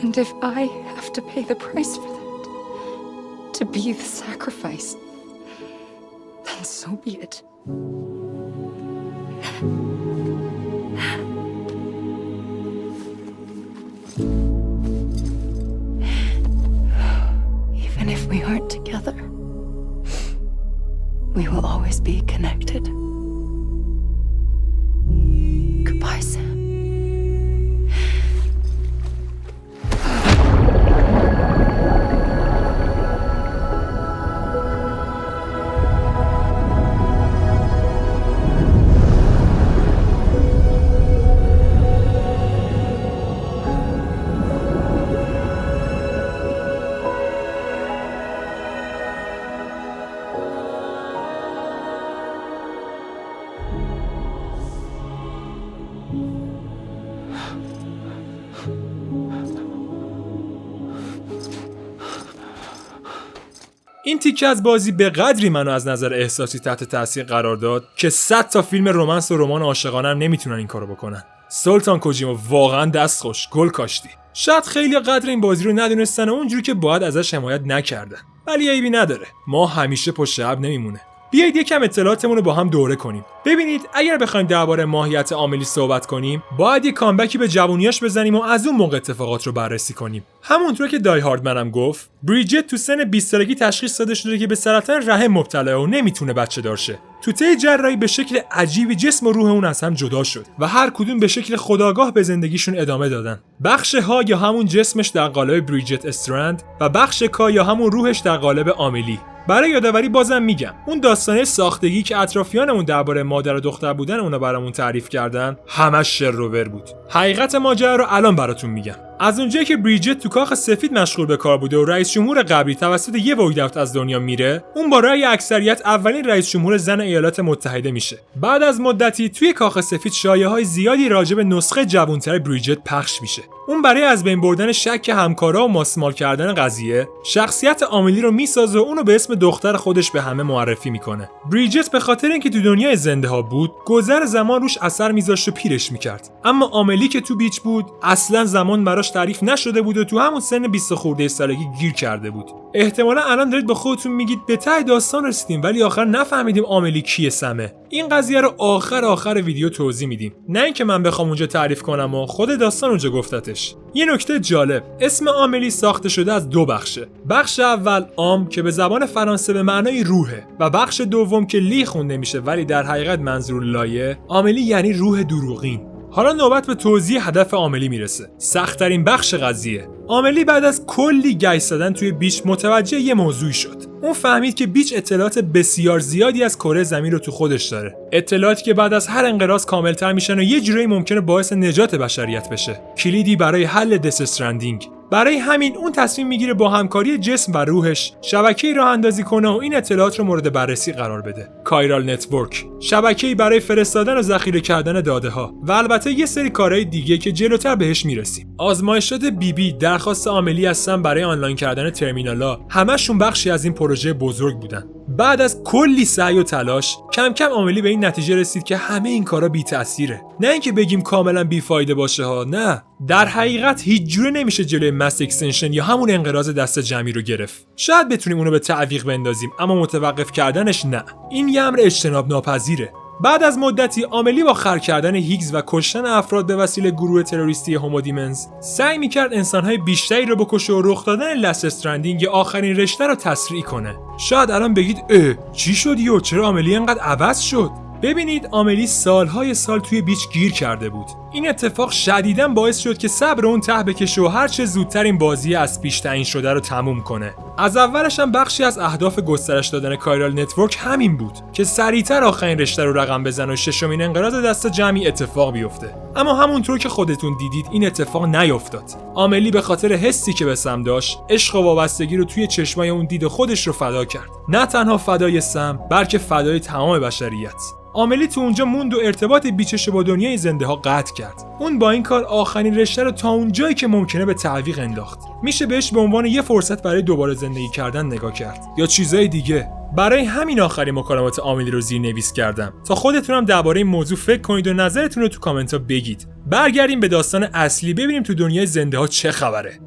And if I have to pay the price for that, to be the sacrifice, then so be it. Even if we aren't together, we will always be connected. Goodbye, Sam. این تیکه از بازی به قدری منو از نظر احساسی تحت تاثیر قرار داد که 100 تا فیلم رمانس و رمان عاشقانه هم نمیتونن این کارو بکنن. سلطان کوجیما واقعا دست خوش، گل کاشتی. شاید خیلی قدر این بازی رو ندونستن و اونجوری که باید ازش حمایت نکردن، ولی عیبی نداره، ما همیشه پشت عب نمیمونه. بیایید یکم اطلاعاتمون رو با هم دوره کنیم. ببینید اگر بخوایم درباره ماهیت آملی صحبت کنیم، باید یه کامبکی به جوونیاش بزنیم و از اون موقع اتفاقات رو بررسی کنیم. همونطور که دای هاردمنم گفت، بریجت تو سن 20 سالگی تشخیص داده شده که به سرطان رحم مبتلاه و نمیتونه بچه دار شه. تو طی جراحی به شکل عجیبی جسم و روح اون از هم جدا شد و هر کدوم به شکل خودآگاه به زندگیشون ادامه دادن. بخش ها یا همون جسمش در قالب بریجت استرند و بخش کا یا همون روحش در قالب آملی. برای یادآوری بازم میگم اون داستانه ساختگی که اطرافیانمون درباره مادر و دختر بودن اونا برامون تعریف کردن همش شروور بود. حقیقت ماجرا رو الان براتون میگم. از اونجایی که بریجت تو کاخ سفید مشغول به کار بوده و رئیس جمهور قبلی توسط یه ویدیو از دنیا میره، اون با رأی اکثریت اولین رئیس جمهور زن ایالات متحده میشه. بعد از مدتی توی کاخ سفید شایعه‌های زیادی راجع به نسخه جوان‌تر بریجت پخش میشه. اون برای از بین بردن شک همکارا و ماسمال کردن قضیه، شخصیت آملی رو میسازه و اونو به اسم دختر خودش به همه معرفی میکنه. بریجت به خاطر اینکه تو دنیای زنده ها بود، گذر زمان روش اثر میذاشت و پیرش میکرد. اما آملی که تو بیچ بود، اصلا زمان براش تعریف نشده بود و تو همون سن 20 خورده سالگی گیر کرده بود. احتمالا الان دارید با خودتون میگید به ته داستان رسیدیم ولی آخر نفهمیدیم آملی کیه سمه. این قضیه رو آخر ویدیو توضیح میدیم، نه اینکه من بخوام اونجا تعریف کنم و خود داستان اونجا گفتتش. یه نکته جالب، اسم آملی ساخته شده از دو بخشه. بخش اول آم که به زبان فرانسه به معنای روحه و بخش دوم که لی خونده میشه ولی در حقیقت منظور لایه. آملی یعنی روح دروغین. حالا نوبت به توضیح هدف آملی میرسه. سخت‌ترین بخش قضیه. آملی بعد از کلی گیج زدن توی بیچ متوجه یه موضوعی شد. اون فهمید که بیچ اطلاعات بسیار زیادی از کره زمین رو تو خودش داره. اطلاعاتی که بعد از هر انقراض کاملتر میشن و یه جورایی ممکنه باعث نجات بشریت بشه. کلیدی برای حل استرندینگ. برای همین اون تصمیم میگیره با همکاری جسم و روحش شبکه‌ای راه اندازی کنه و این اطلاعات رو مورد بررسی قرار بده. کایرال نتورک، شبکه‌ای برای فرستادن و ذخیره کردن داده‌ها و البته یه سری کارهای دیگه که جلوتر بهش میرسیم. آزمایشات بی درخواست آملی هستن برای آنلاین کردن ترمینالا، همشون بخشی از این پروژه بزرگ بودن. بعد از کلی سعی و تلاش کم کم آملی به این نتیجه رسید که همه این کارا بی تأثیره. نه اینکه بگیم کاملا بیفایده باشه ها، نه، در حقیقت هیچ جوره نمیشه جلوی مس اکستنشن یا همون انقراض دست جمعی رو گرفت. شاید بتونیم اونو به تعویق بندازیم اما متوقف کردنش نه. این یه امر اجتناب ناپذیره. بعد از مدتی آملی با خر کردن هیگز و کشتن افراد به وسیله گروه تروریستی هومودیمنز سعی میکرد انسانهای بیشتری رو بکشه و رخ دادن استرندینگ آخرین رشته رو تسریع کنه. شاید الان بگید چی شد چرا آملی انقدر عوض شد؟ ببینید آملی سالهای سال توی بیچ گیر کرده بود. این اتفاق شدیداً باعث شد که صبر اون ته بکشه و هر چه زودتر این بازی از پیش تعیین شده رو تموم کنه. از اولش هم بخشی از اهداف گسترش دادن کانال نتورک همین بود که سریعتر آخرین رشته رو رقم بزنه و ششمین انقراض دست جمعی اتفاق بیفته. اما همونطور که خودتون دیدید این اتفاق نیافتاد. آملی به خاطر حسی که به سم داشت، عشق و وابستگی رو توی چشمای اون دید خودش رو فدا کرد. نه تنها فدای سم، بلکه فدای تمام بشریت. آملی تو اونجا موند و ارتباط بیچش با دنیای زنده ها قطع کرد. اون با این کار آخرین رشته رو تا اون جایی که ممکنه به تعویق انداخت. میشه بهش به عنوان یه فرصت برای دوباره زندگی کردن نگاه کرد یا چیزای دیگه. برای همین آخرین مکالمات آملی رو زیرنویس کردم تا خودتونم درباره این موضوع فکر کنید و نظرتون رو تو کامنتا بگید. برگردیم به داستان اصلی، ببینیم تو دنیای زنده ها چه خبره.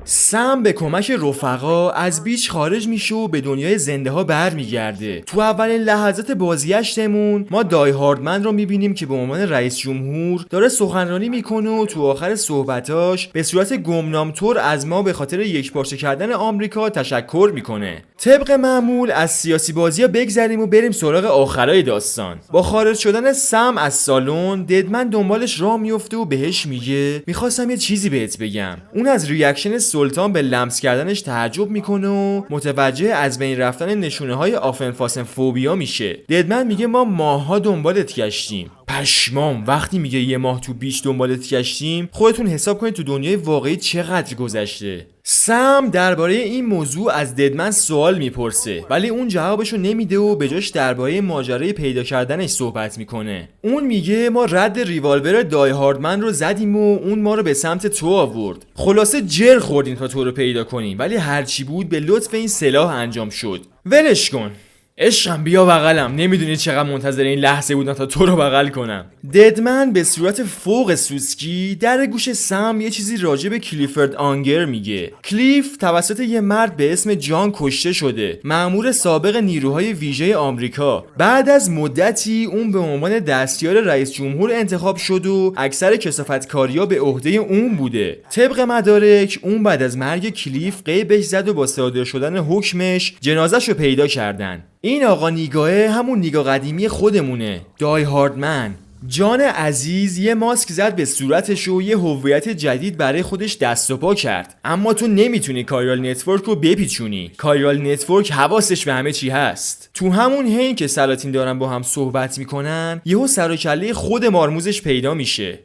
سم به کمک رفقا از بیچ خارج میشه و به دنیای زنده ها برمیگرده. تو اولین لحظات بازیشتمون ما دای هاردمن رو میبینیم که به عنوان رئیس جمهور داره سخنرانی میکنه و تو آخر صحبتاش به صورت گمنام‌طور از ما به خاطر یکپارچه کردن آمریکا تشکر میکنه. طبق معمول از سیاسی بازی‌ها بگذریم و بریم سراغ آخرای داستان. با خارج شدن سم از سالن، ددمن دنبالش راه میفته و بهش میگه میخواستم یه چیزی بهت بگم. اون از ریاکشن سلطان به لمس کردنش تعجب میکنه و متوجه از بین رفتن نشونه‌های آفنفاسن فوبیا میشه. ددمن میگه ما ماه‌ها دنبالت گشتیم. پشمام، وقتی میگه یه ماه تو بیچ دنبالت گشتیم، خودتون حساب کنید تو دنیای واقعی چقدر گذشته. سم درباره این موضوع از ددمن سوال میپرسه ولی اون جوابشو نمیده و به جاش درباره ماجرای پیدا کردنش صحبت میکنه. اون میگه ما رد ریوالور دای هاردمن رو زدیم و اون ما رو به سمت تو آورد. خلاصه جر خوردیم تا تو رو پیدا کنیم ولی هرچی بود به لطف این سلاح انجام شد. ولش کن. عشقم بیا بغلم، نمیدونی چقدر منتظر این لحظه بودم تا تو رو بغل کنم. ددمن به صورت فوق سوسکی در گوش سم یه چیزی راجع به کلیفورد آنگر میگه. کلیف توسط یه مرد به اسم جان کشته شده، مأمور سابق نیروهای ویژه آمریکا. بعد از مدتی اون به عنوان دستیار رئیس جمهور انتخاب شد و اکثر کثافتکاریا به عهده اون بوده. طبق مدارک اون بعد از مرگ کلیف غیبش زد و با صادر شدن حکمش جنازه‌شو پیدا کردن. این آقا نیگاهه همون نیگاه قدیمی خودمونه، دای هاردمن. جان عزیز یه ماسک زد به صورتش و یه هویت جدید برای خودش دست و پا کرد. اما تو نمیتونی کانال نتورک رو بپیچونی. کانال نتورک حواسش به همه چی هست. تو همون حین که سلاطین دارن با هم صحبت میکنن، یهو سر و کله خود مارموزش پیدا میشه.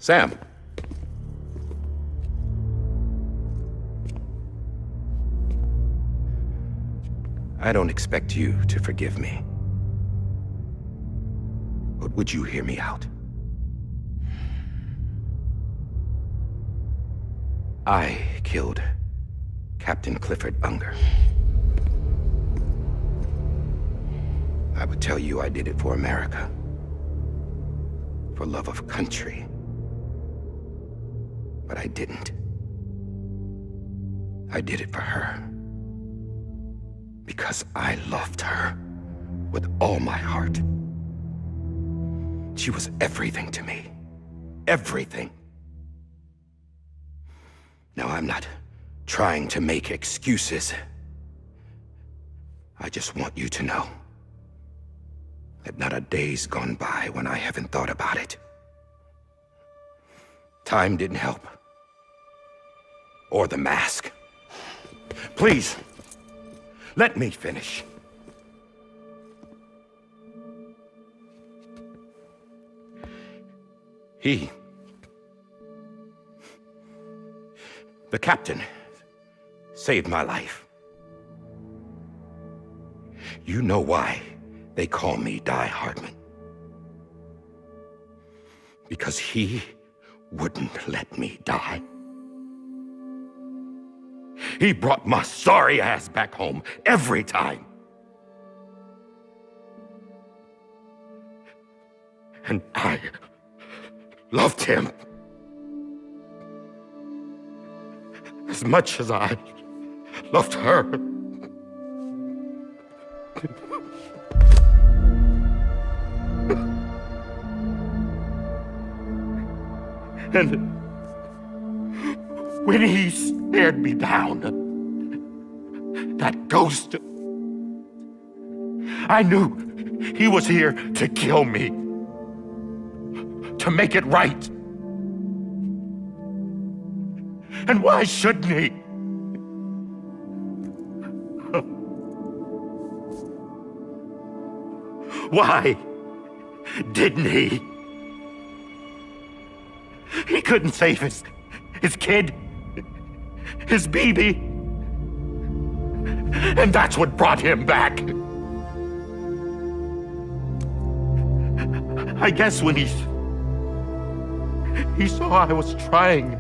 Sam. I don't expect you to forgive me. But would you hear me out? I killed Captain Clifford Unger. I would tell you I did it for America. For love of country. But I didn't. I did it for her. Because I loved her with all my heart. She was everything to me. Everything. Now, I'm not trying to make excuses. I just want you to know that not a day's gone by when I haven't thought about it. Time didn't help. Or the mask. Please. Let me finish. The captain, saved my life. You know why they call me Die Hardman. Because he wouldn't let me die. He brought my sorry ass back home every time. And I loved him as much as I loved her. And when he stared me down, that ghost, I knew he was here to kill me, to make it right. And why shouldn't he? Why didn't he? He couldn't save his kid, his baby. And that's what brought him back. I guess when he saw I was trying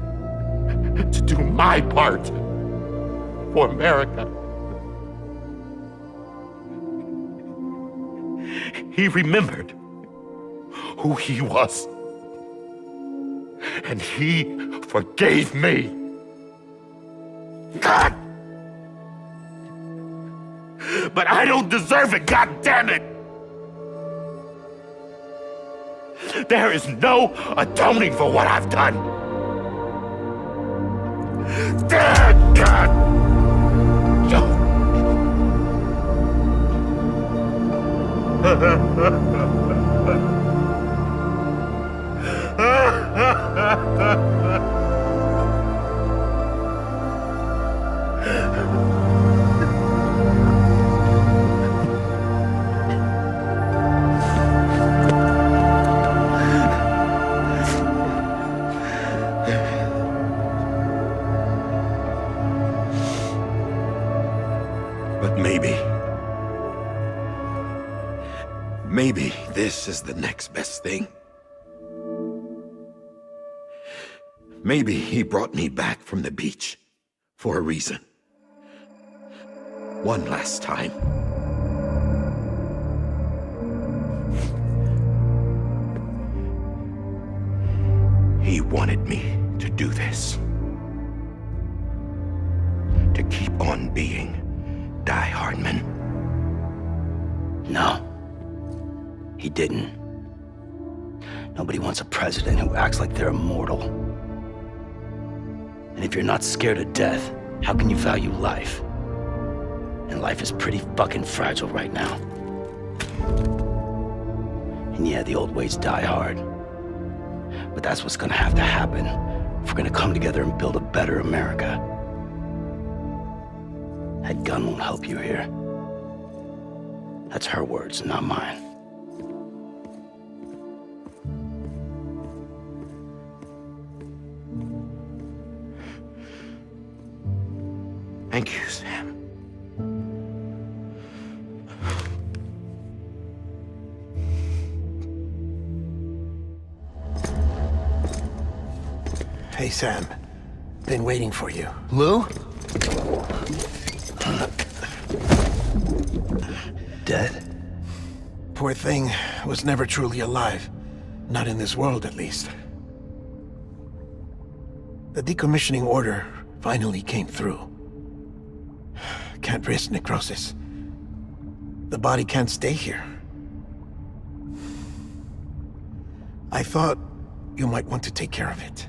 to do my part for America, he remembered who he was. And he forgave me. God! But I don't deserve it, God damn it! There is no atoning for what I've done. Dad, God! No. But maybe this is the next best thing. Maybe he brought me back from the beach for a reason. One last time. He wanted me to do this. To keep on being Die Hardman. No. He didn't. Nobody wants a president who acts like they're immortal. And if you're not scared of death, how can you value life? And life is pretty fucking fragile right now. And yeah, the old ways die hard. But that's what's gonna have to happen if we're gonna come together and build a better America. That gun won't help you here. That's her words, not mine. Thank you, Sam. Hey, Sam. Been waiting for you. Lou? Dead? Poor thing was never truly alive. Not in this world, at least. The decommissioning order finally came through. Can't risk necrosis. The body can't stay here. I thought you might want to take care of it.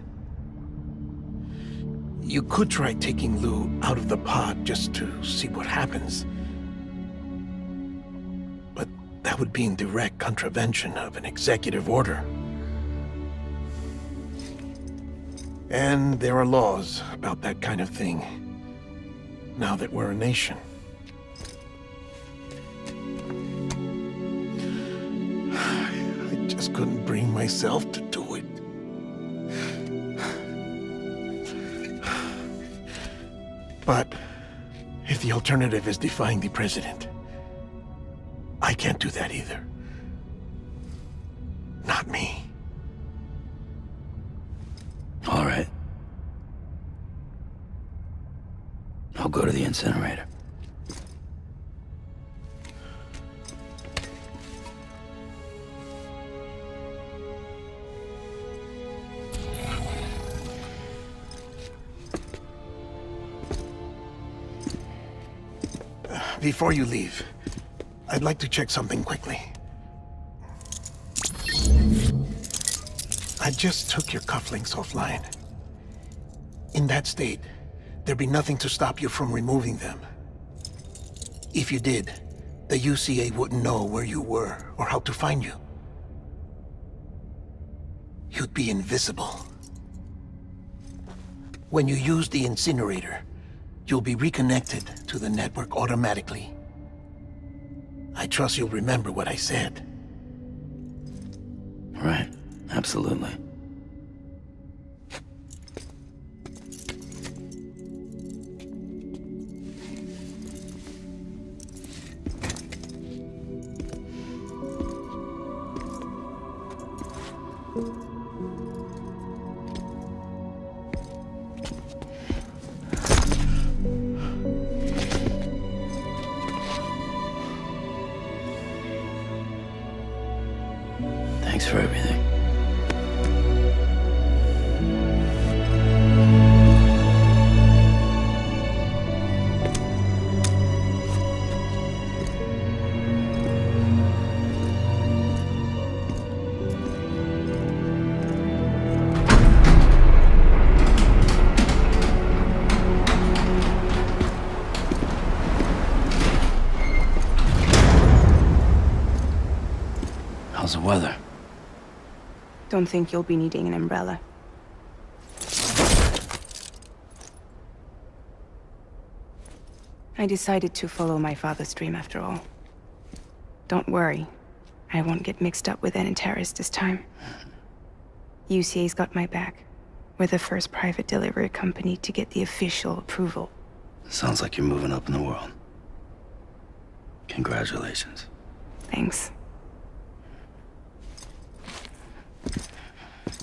You could try taking Lou out of the pod just to see what happens. But that would be in direct contravention of an executive order. And there are laws about that kind of thing, now that we're a nation. I just couldn't bring myself to do it. But if the alternative is defying the president, I can't do that either. Not me. All right. I'll go to the incinerator. Before you leave, I'd like to check something quickly. I just took your cufflinks offline. In that state, there'd be nothing to stop you from removing them. If you did, the UCA wouldn't know where you were or how to find you. You'd be invisible. When you use the incinerator, you'll be reconnected to the network automatically. I trust you'll remember what I said. Right. Absolutely. Thanks for everything. How's the weather? Don't think you'll be needing an umbrella. I decided to follow my father's dream after all. Don't worry, I won't get mixed up with any terrorists this time. UCA's got my back. We're the first private delivery company to get the official approval. Sounds like you're moving up in the world. Congratulations. Thanks.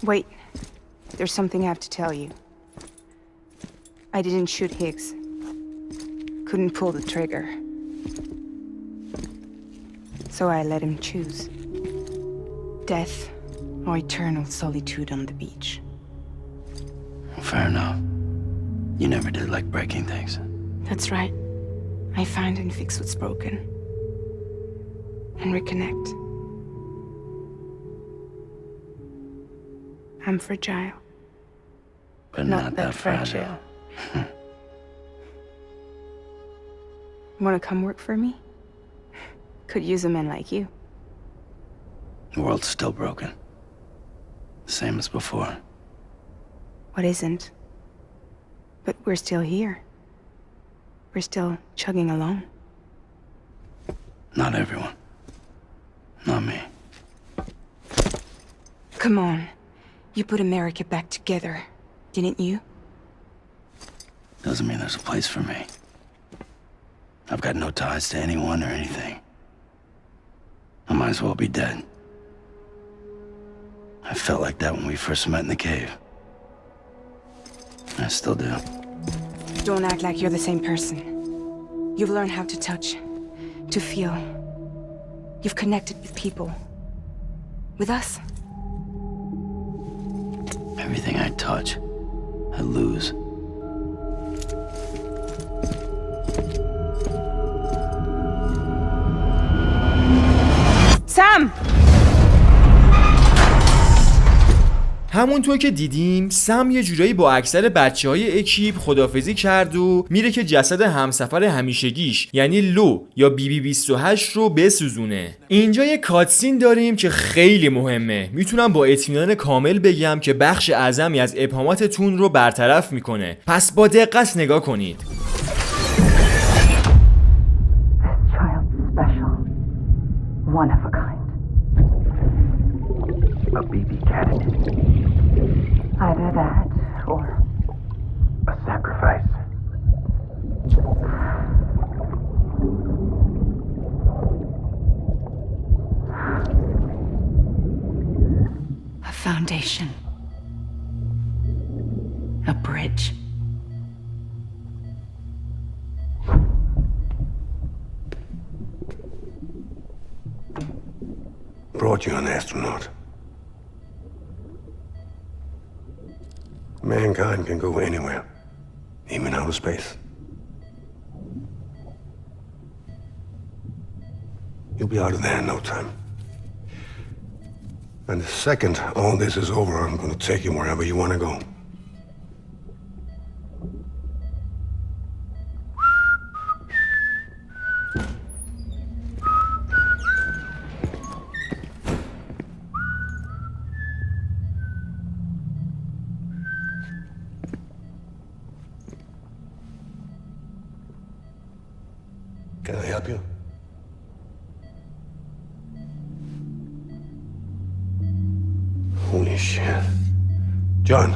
Wait, there's something I have to tell you. I didn't shoot Higgs. Couldn't pull the trigger. So I let him choose. Death or eternal solitude on the beach. Fair enough. You never did like breaking things. That's right. I find and fix what's broken. And reconnect. I'm fragile. But not that fragile. Wanna come work for me? Could use a man like you. The world's still broken. Same as before. What isn't? But we're still here. We're still chugging along. Not everyone. Not me. Come on. You put America back together, didn't you? Doesn't mean there's a place for me. I've got no ties to anyone or anything. I might as well be dead. I felt like that when we first met in the cave. I still do. Don't act like you're the same person. You've learned how to touch, to feel. You've connected with people. With us. Everything I touch, I lose. Sam! همونطور که دیدیم سم یه جورایی با اکثر بچه‌های اکیپ خدافزی کرد و میره که جسد همسفر همیشگیش یعنی لو یا بی 28 رو بسوزونه. اینجا یه کاتسین داریم که خیلی مهمه. میتونم با اطمینان کامل بگم که بخش اعظمی از ابهاماتتون رو برطرف میکنه. پس با دقت نگاه کنید. One of a kind. A baby candidate. Either that or A sacrifice. A foundation. A bridge. Brought you an astronaut. Mankind can go anywhere, even outer space. You'll be out of there in no time. And the second all this is over, I'm gonna take you wherever you wanna go. Can I help you? Holy shit. John,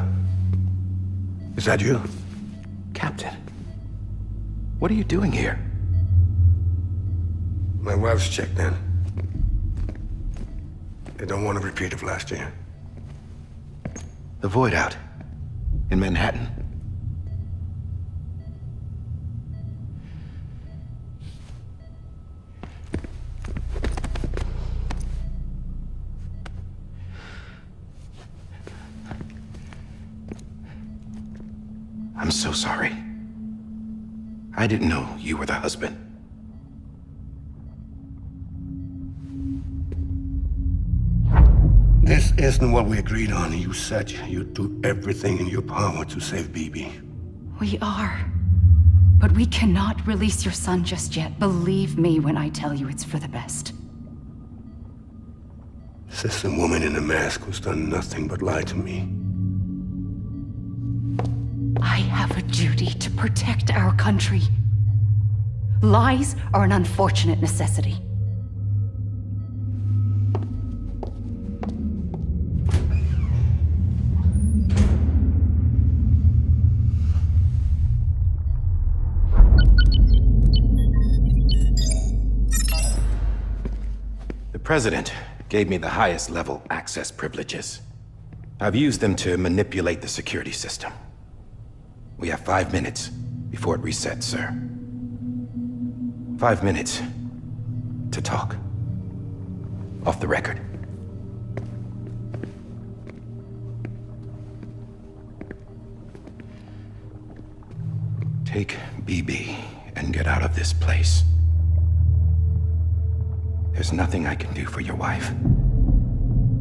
is that you? Captain, what are you doing here? My wife's checked in. They don't want a repeat of last year. The void out in Manhattan. I'm so sorry. I didn't know you were the husband. This isn't what we agreed on. You said you'd do everything in your power to save BB. We are. But we cannot release your son just yet. Believe me when I tell you it's for the best. This is a woman in a mask who's done nothing but lie to me. I have a duty to protect our country. Lies are an unfortunate necessity. The President gave me the highest level access privileges. I've used them to manipulate the security system. We have 5 minutes before it resets, sir. 5 minutes to talk. Off the record. Take BB and get out of this place. There's nothing I can do for your wife.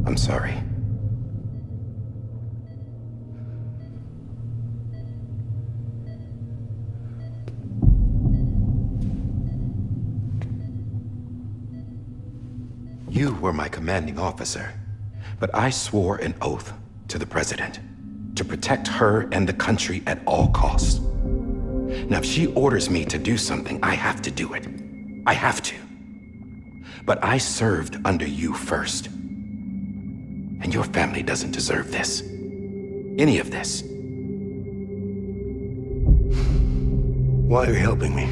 I'm sorry. You were my commanding officer, but I swore an oath to the President to protect her and the country at all costs. Now, if she orders me to do something, I have to do it. I have to. But I served under you first. And your family doesn't deserve this. Any of this. Why are you helping me?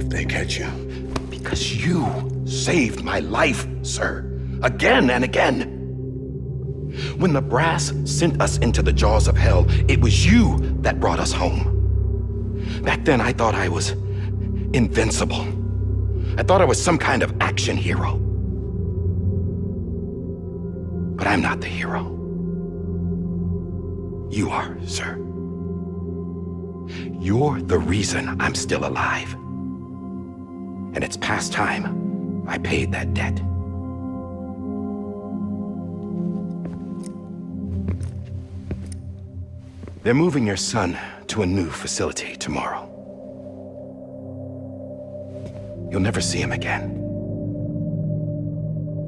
If they catch you. Because you saved my life, sir. Again and again. When the brass sent us into the jaws of hell, it was you that brought us home. Back then, I thought I was invincible. I thought I was some kind of action hero. But I'm not the hero. You are, sir. You're the reason I'm still alive. And it's past time I paid that debt. They're moving your son to a new facility tomorrow. You'll never see him again.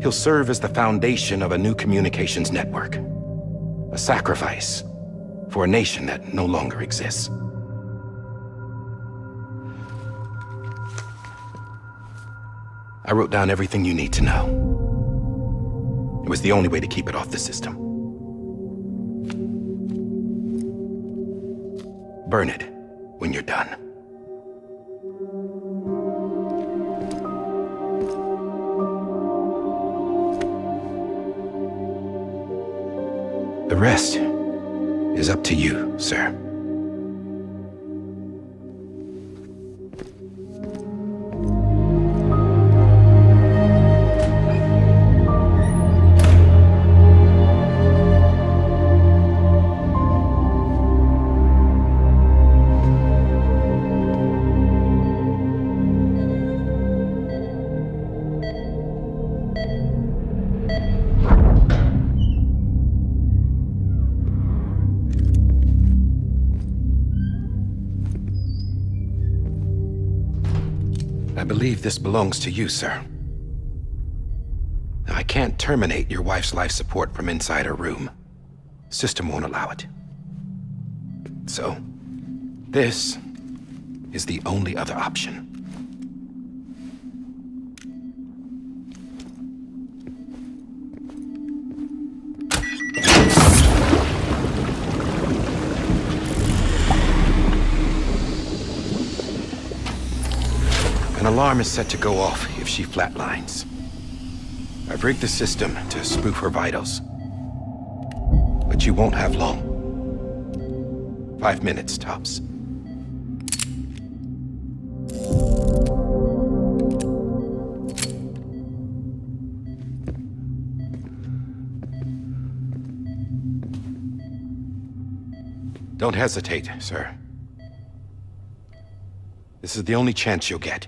He'll serve as the foundation of a new communications network. A sacrifice for a nation that no longer exists. I wrote down everything you need to know. It was the only way to keep it off the system. Burn it when you're done. The rest is up to you, sir. believe this belongs to you, sir. Now, I can't terminate your wife's life support from inside her room. System won't allow it. So, this is the only other option. An alarm is set to go off if she flatlines. I've rigged the system to spoof her vitals. But you won't have long. 5 minutes, tops. Don't hesitate, sir. This is the only chance you'll get.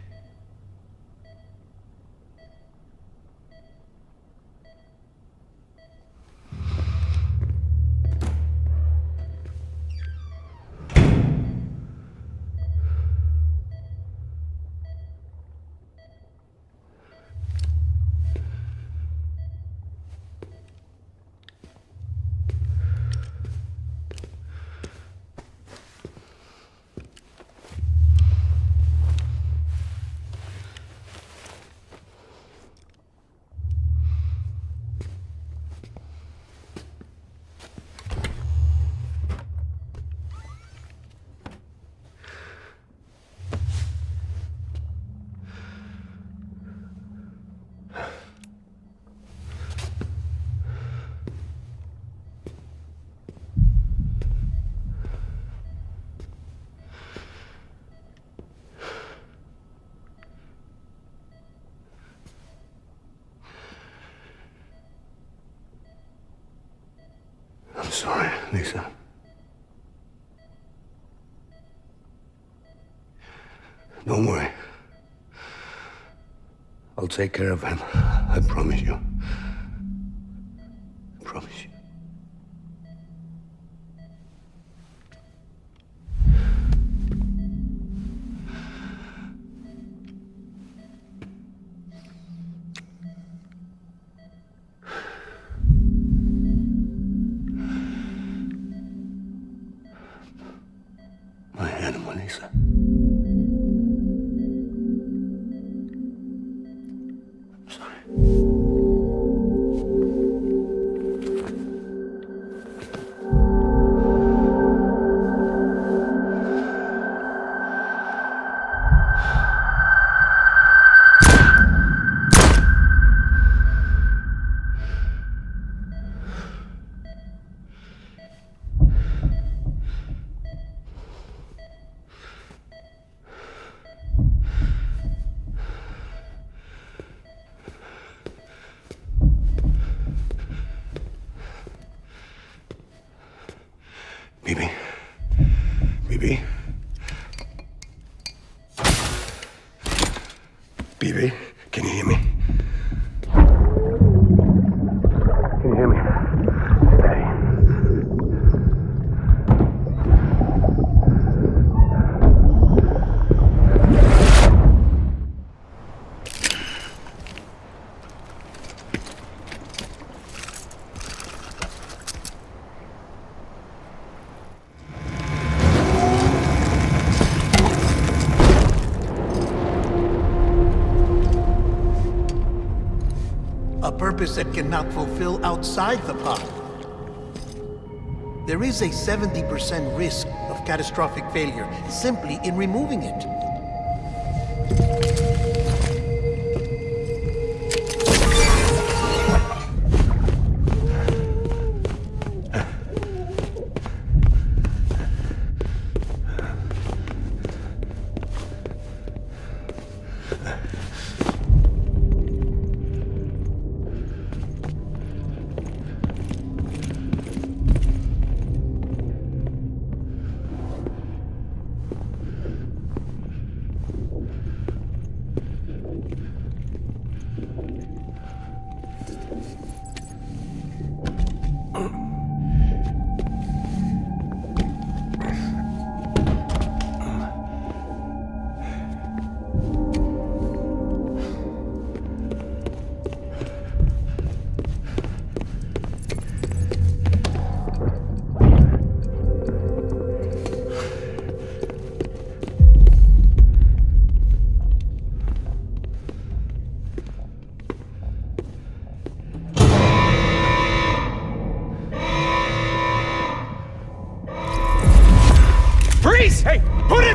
I'm sorry, Lisa. Don't worry. I'll take care of him. I promise you. I promise you. My animal, Lisa. I'm sorry. Bibi? Bibi? Bibi, can you hear me? Can you hear me? Daddy. A purpose that cannot fulfill outside the pod. There is a 70% risk of catastrophic failure simply in removing it.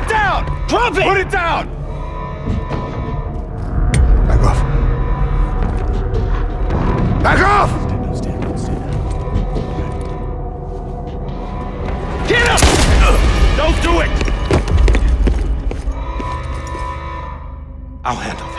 down! Drop it! Put it down! Back off. Back off! Get him! Don't do it! I'll handle this.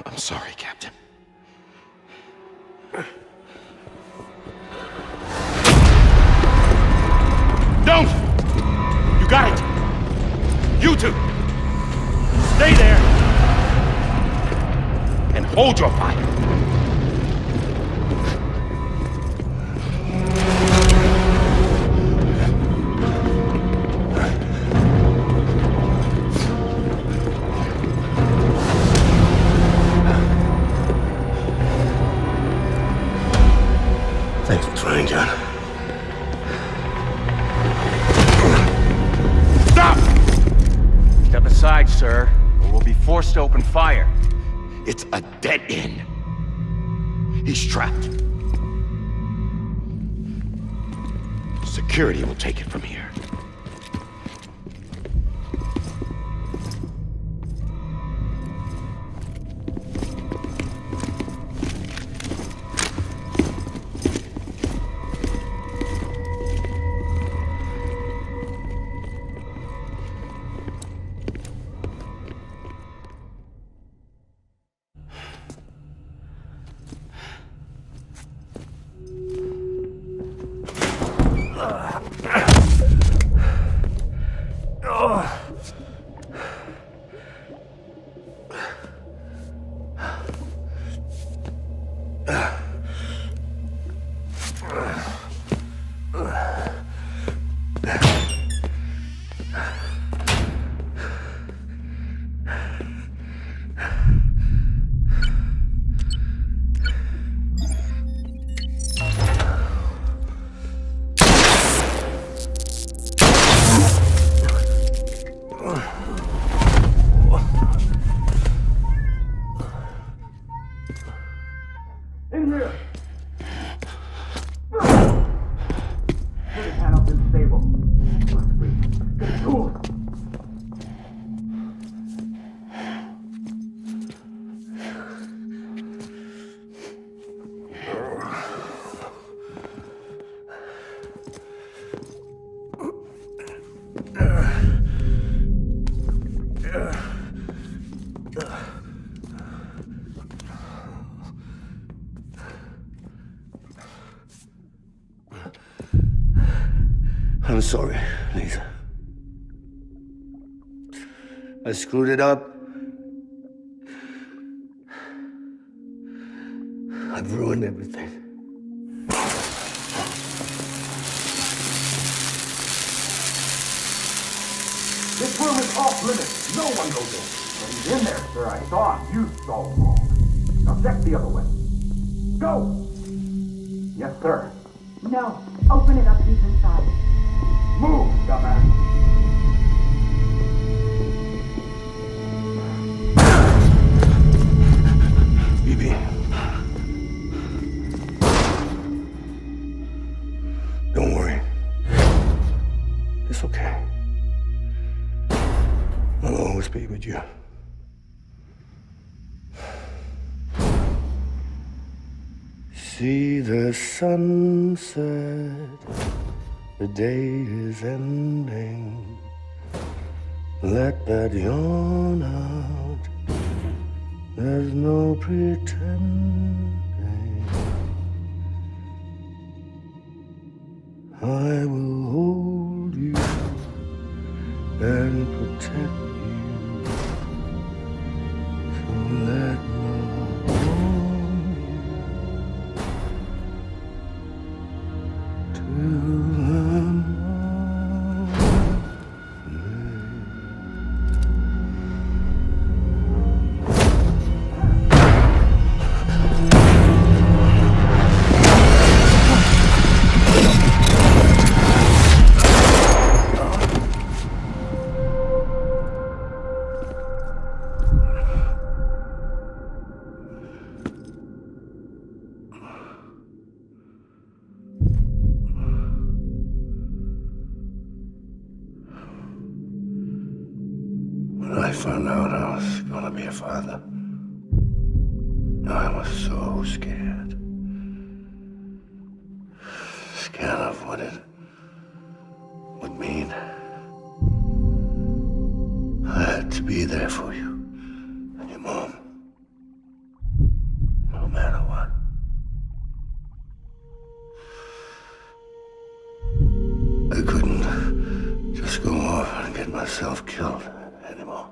I'm sorry, Captain. Don't! You got it! You two! Stay there! And hold your fire! Thanks for trying, John. Stop! Step aside, sir, or we'll be forced to open fire. It's a dead end. He's trapped. Security will take it from here. I'm sorry, Lisa. I screwed it up. I've ruined everything. This room is off limits. No one goes in. But he's in there, sir. I saw him. You saw him wrong. Now check the other way. Go! Yes, sir. No. Open it up. He's inside. Move, dumbass! BB. Don't worry. It's okay. I'll always be with you. See the sunset. The day is ending. Let that yawn out. There's no pretending. I will hold you and protect you. So let my I found out I was gonna be a father, I was so scared. Scared of what it would mean. I had to be there for you and your mom, no matter what. I couldn't just go off and get myself killed anymore.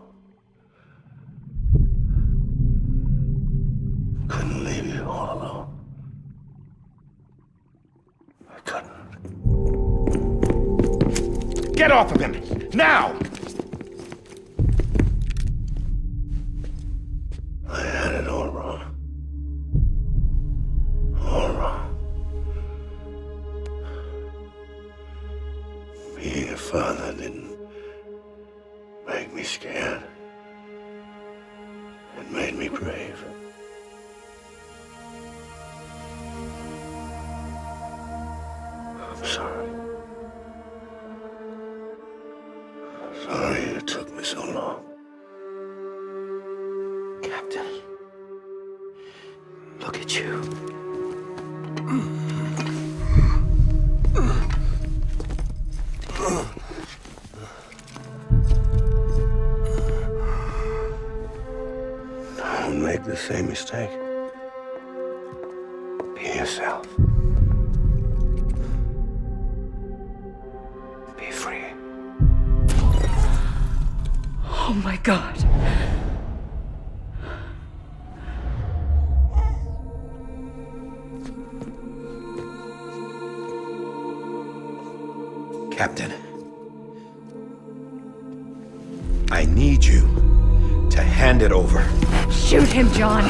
Couldn't leave you all alone. I couldn't. Get off of him! Now! I had it all wrong. All wrong. Being a father didn't make me scared. It made me brave. I'm sorry. Sorry it took me so long. Captain, look at you. Don't make the same mistake. Be yourself. Be free. Oh my God. Captain, I need you to hand it over. Shoot him, John.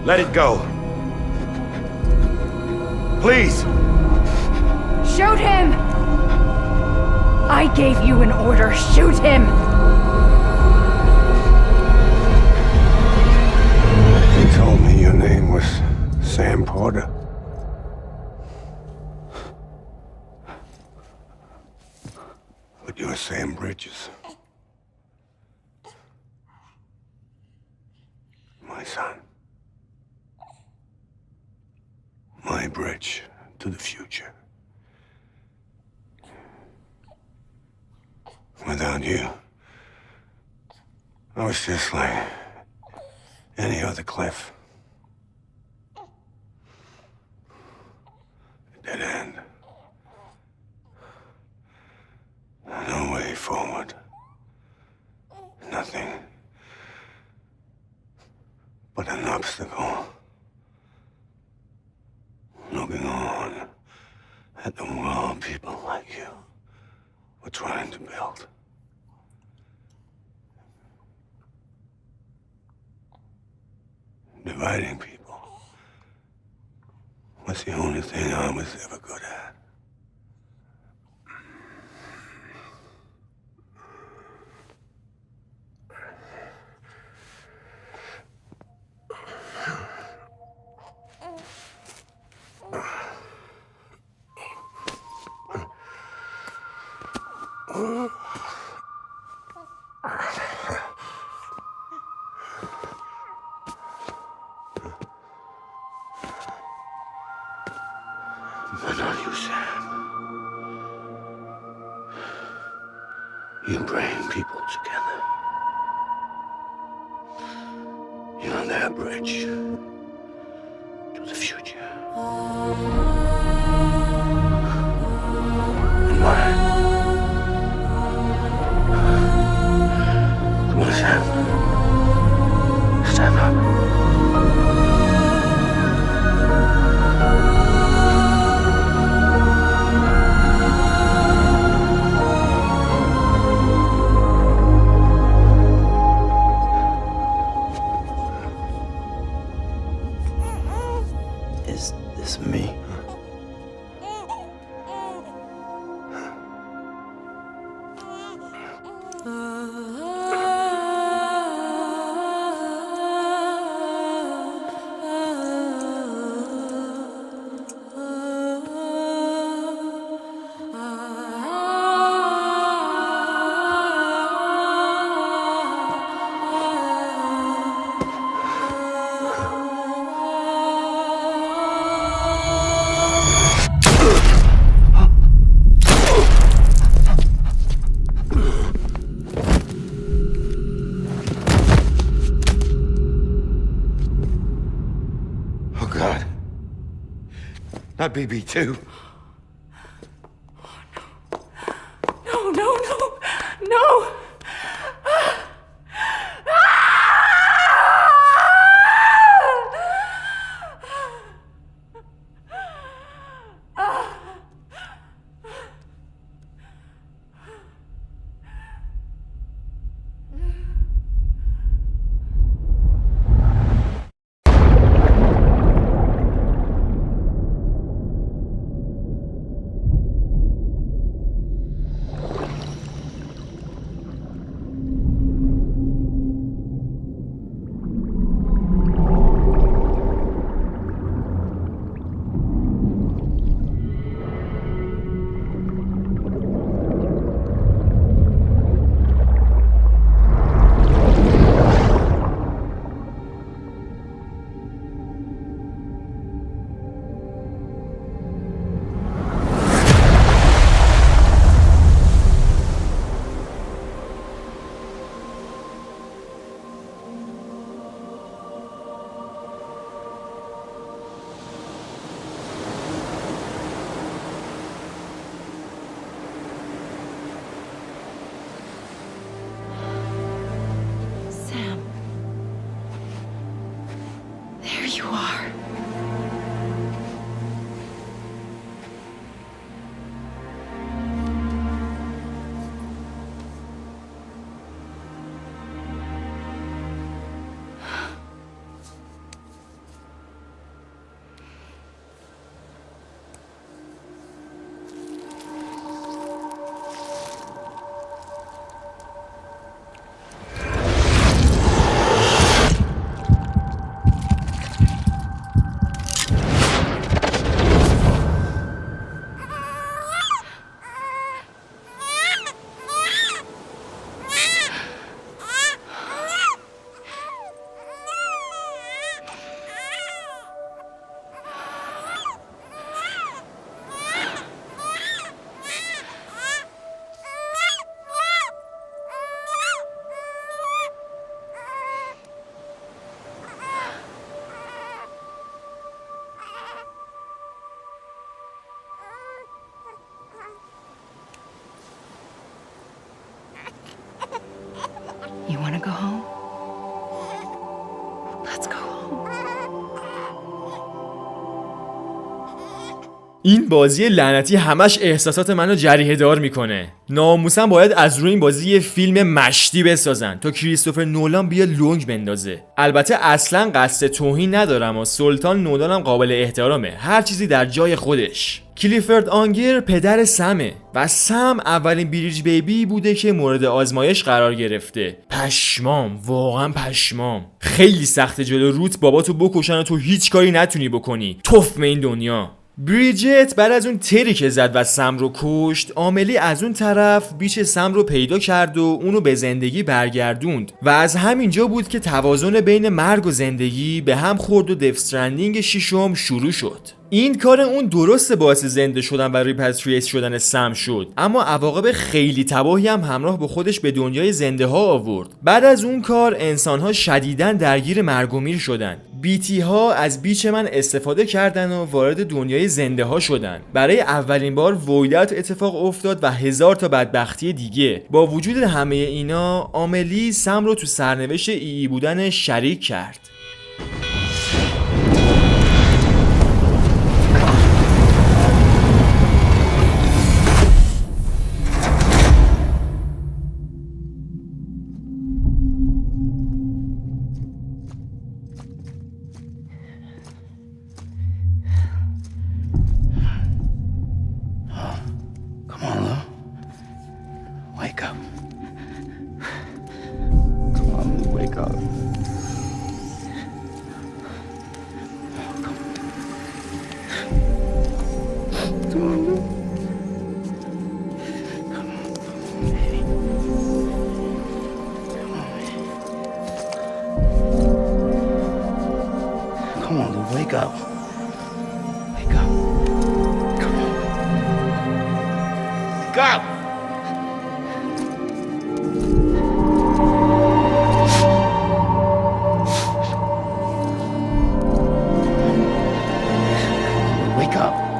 Let it go. Please. Shoot him! I gave you an order. Shoot him! He told me your name was Sam Porter. But you're Sam Bridges. My son. My bridge to the future. Without you, I was just like any other Cliff. A dead end. No way forward. Nothing but an obstacle. Looking on at the world people like you were trying to build. Dividing people was the only thing I was ever good at. But not you, Sam. You bring people together. You're their bridge to the future. And mine. Come on, Sam. Stand up. Is this me? Not BB too. No, no, no, no! You want to go home? Let's go home. این بازی لعنتی همش احساسات منو جریحه دار میکنه. ناموسن باید از روی این بازی یه فیلم مشتی بسازن تا کریستوفر نولان بیا لنگ بندازه. البته اصلا قصد توهین ندارم و سلطان نولان هم قابل احترامه، هر چیزی در جای خودش. کلیفورد آنگر پدر سمه و سم اولین بریج بیبی بوده که مورد آزمایش قرار گرفته. پشمام، واقعا پشمام. خیلی سخته جلو روت باباتو بکشن و تو هیچ کاری نتونی بکنی. تفم این دنیا. بریجت بعد از اون تری که زد و سم رو کشت، عاملی از اون طرف بیچ سم رو پیدا کرد و اونو به زندگی برگردوند و از همینجا بود که توازن بین مرگ و زندگی به هم خورد و دفسترندینگ ششم شروع شد. این کار اون درست باعث زنده شدن و ریپاترییت شدن سم شد، اما عواقب خیلی تباهی هم همراه با خودش به دنیای زنده ها آورد. بعد از اون کار انسان ها شدیداً درگیر مرگ و میر شدن. بیتی ها از بیچ من استفاده کردن و وارد دنیای زنده ها شدن. برای اولین بار ویدیو اتفاق افتاد و هزار تا بدبختی دیگه. با وجود همه اینا، عاملی سم رو تو سرنوشت ای بودن شریک کرد. Wake up.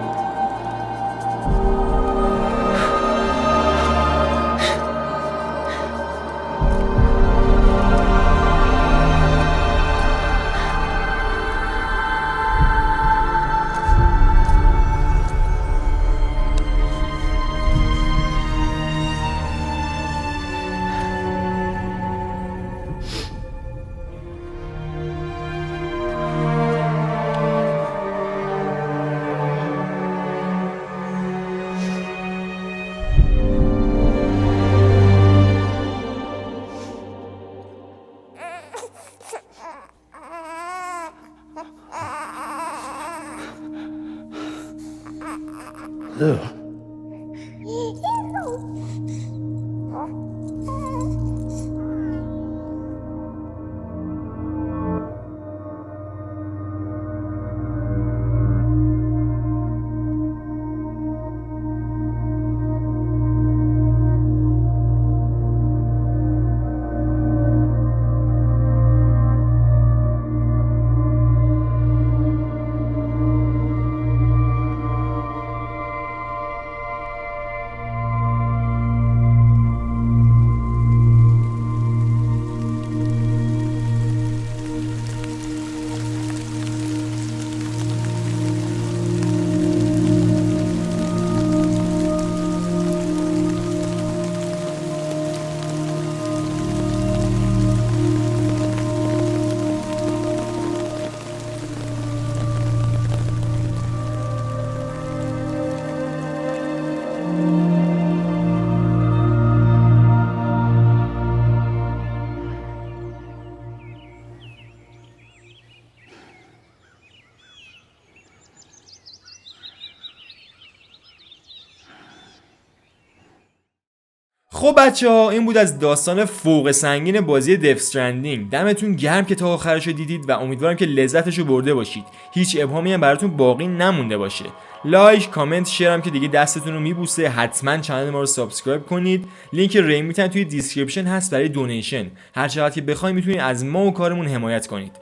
خب بچه‌ها این بود از داستان فوق سنگین بازی دف استرندینگ. دمتون گرم که تا آخرشو دیدید و امیدوارم که لذتشو برده باشید. هیچ ابهامی هم براتون باقی نمونده باشه. لایک، کامنت، شیر هم که دیگه دستتون رو میبوسه. حتما کانال ما رو سابسکرایب کنید. لینک ریمیتن توی دیسکریپشن هست برای دونیشن. هر چقدر که بخواید میتونید از ما و کارمون حمایت کنید.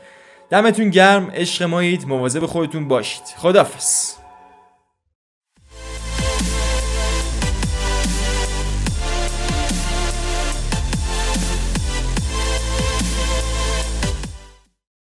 دمتون گرم، عشق مایید، مواظب خودتون باشید. خداحافظ.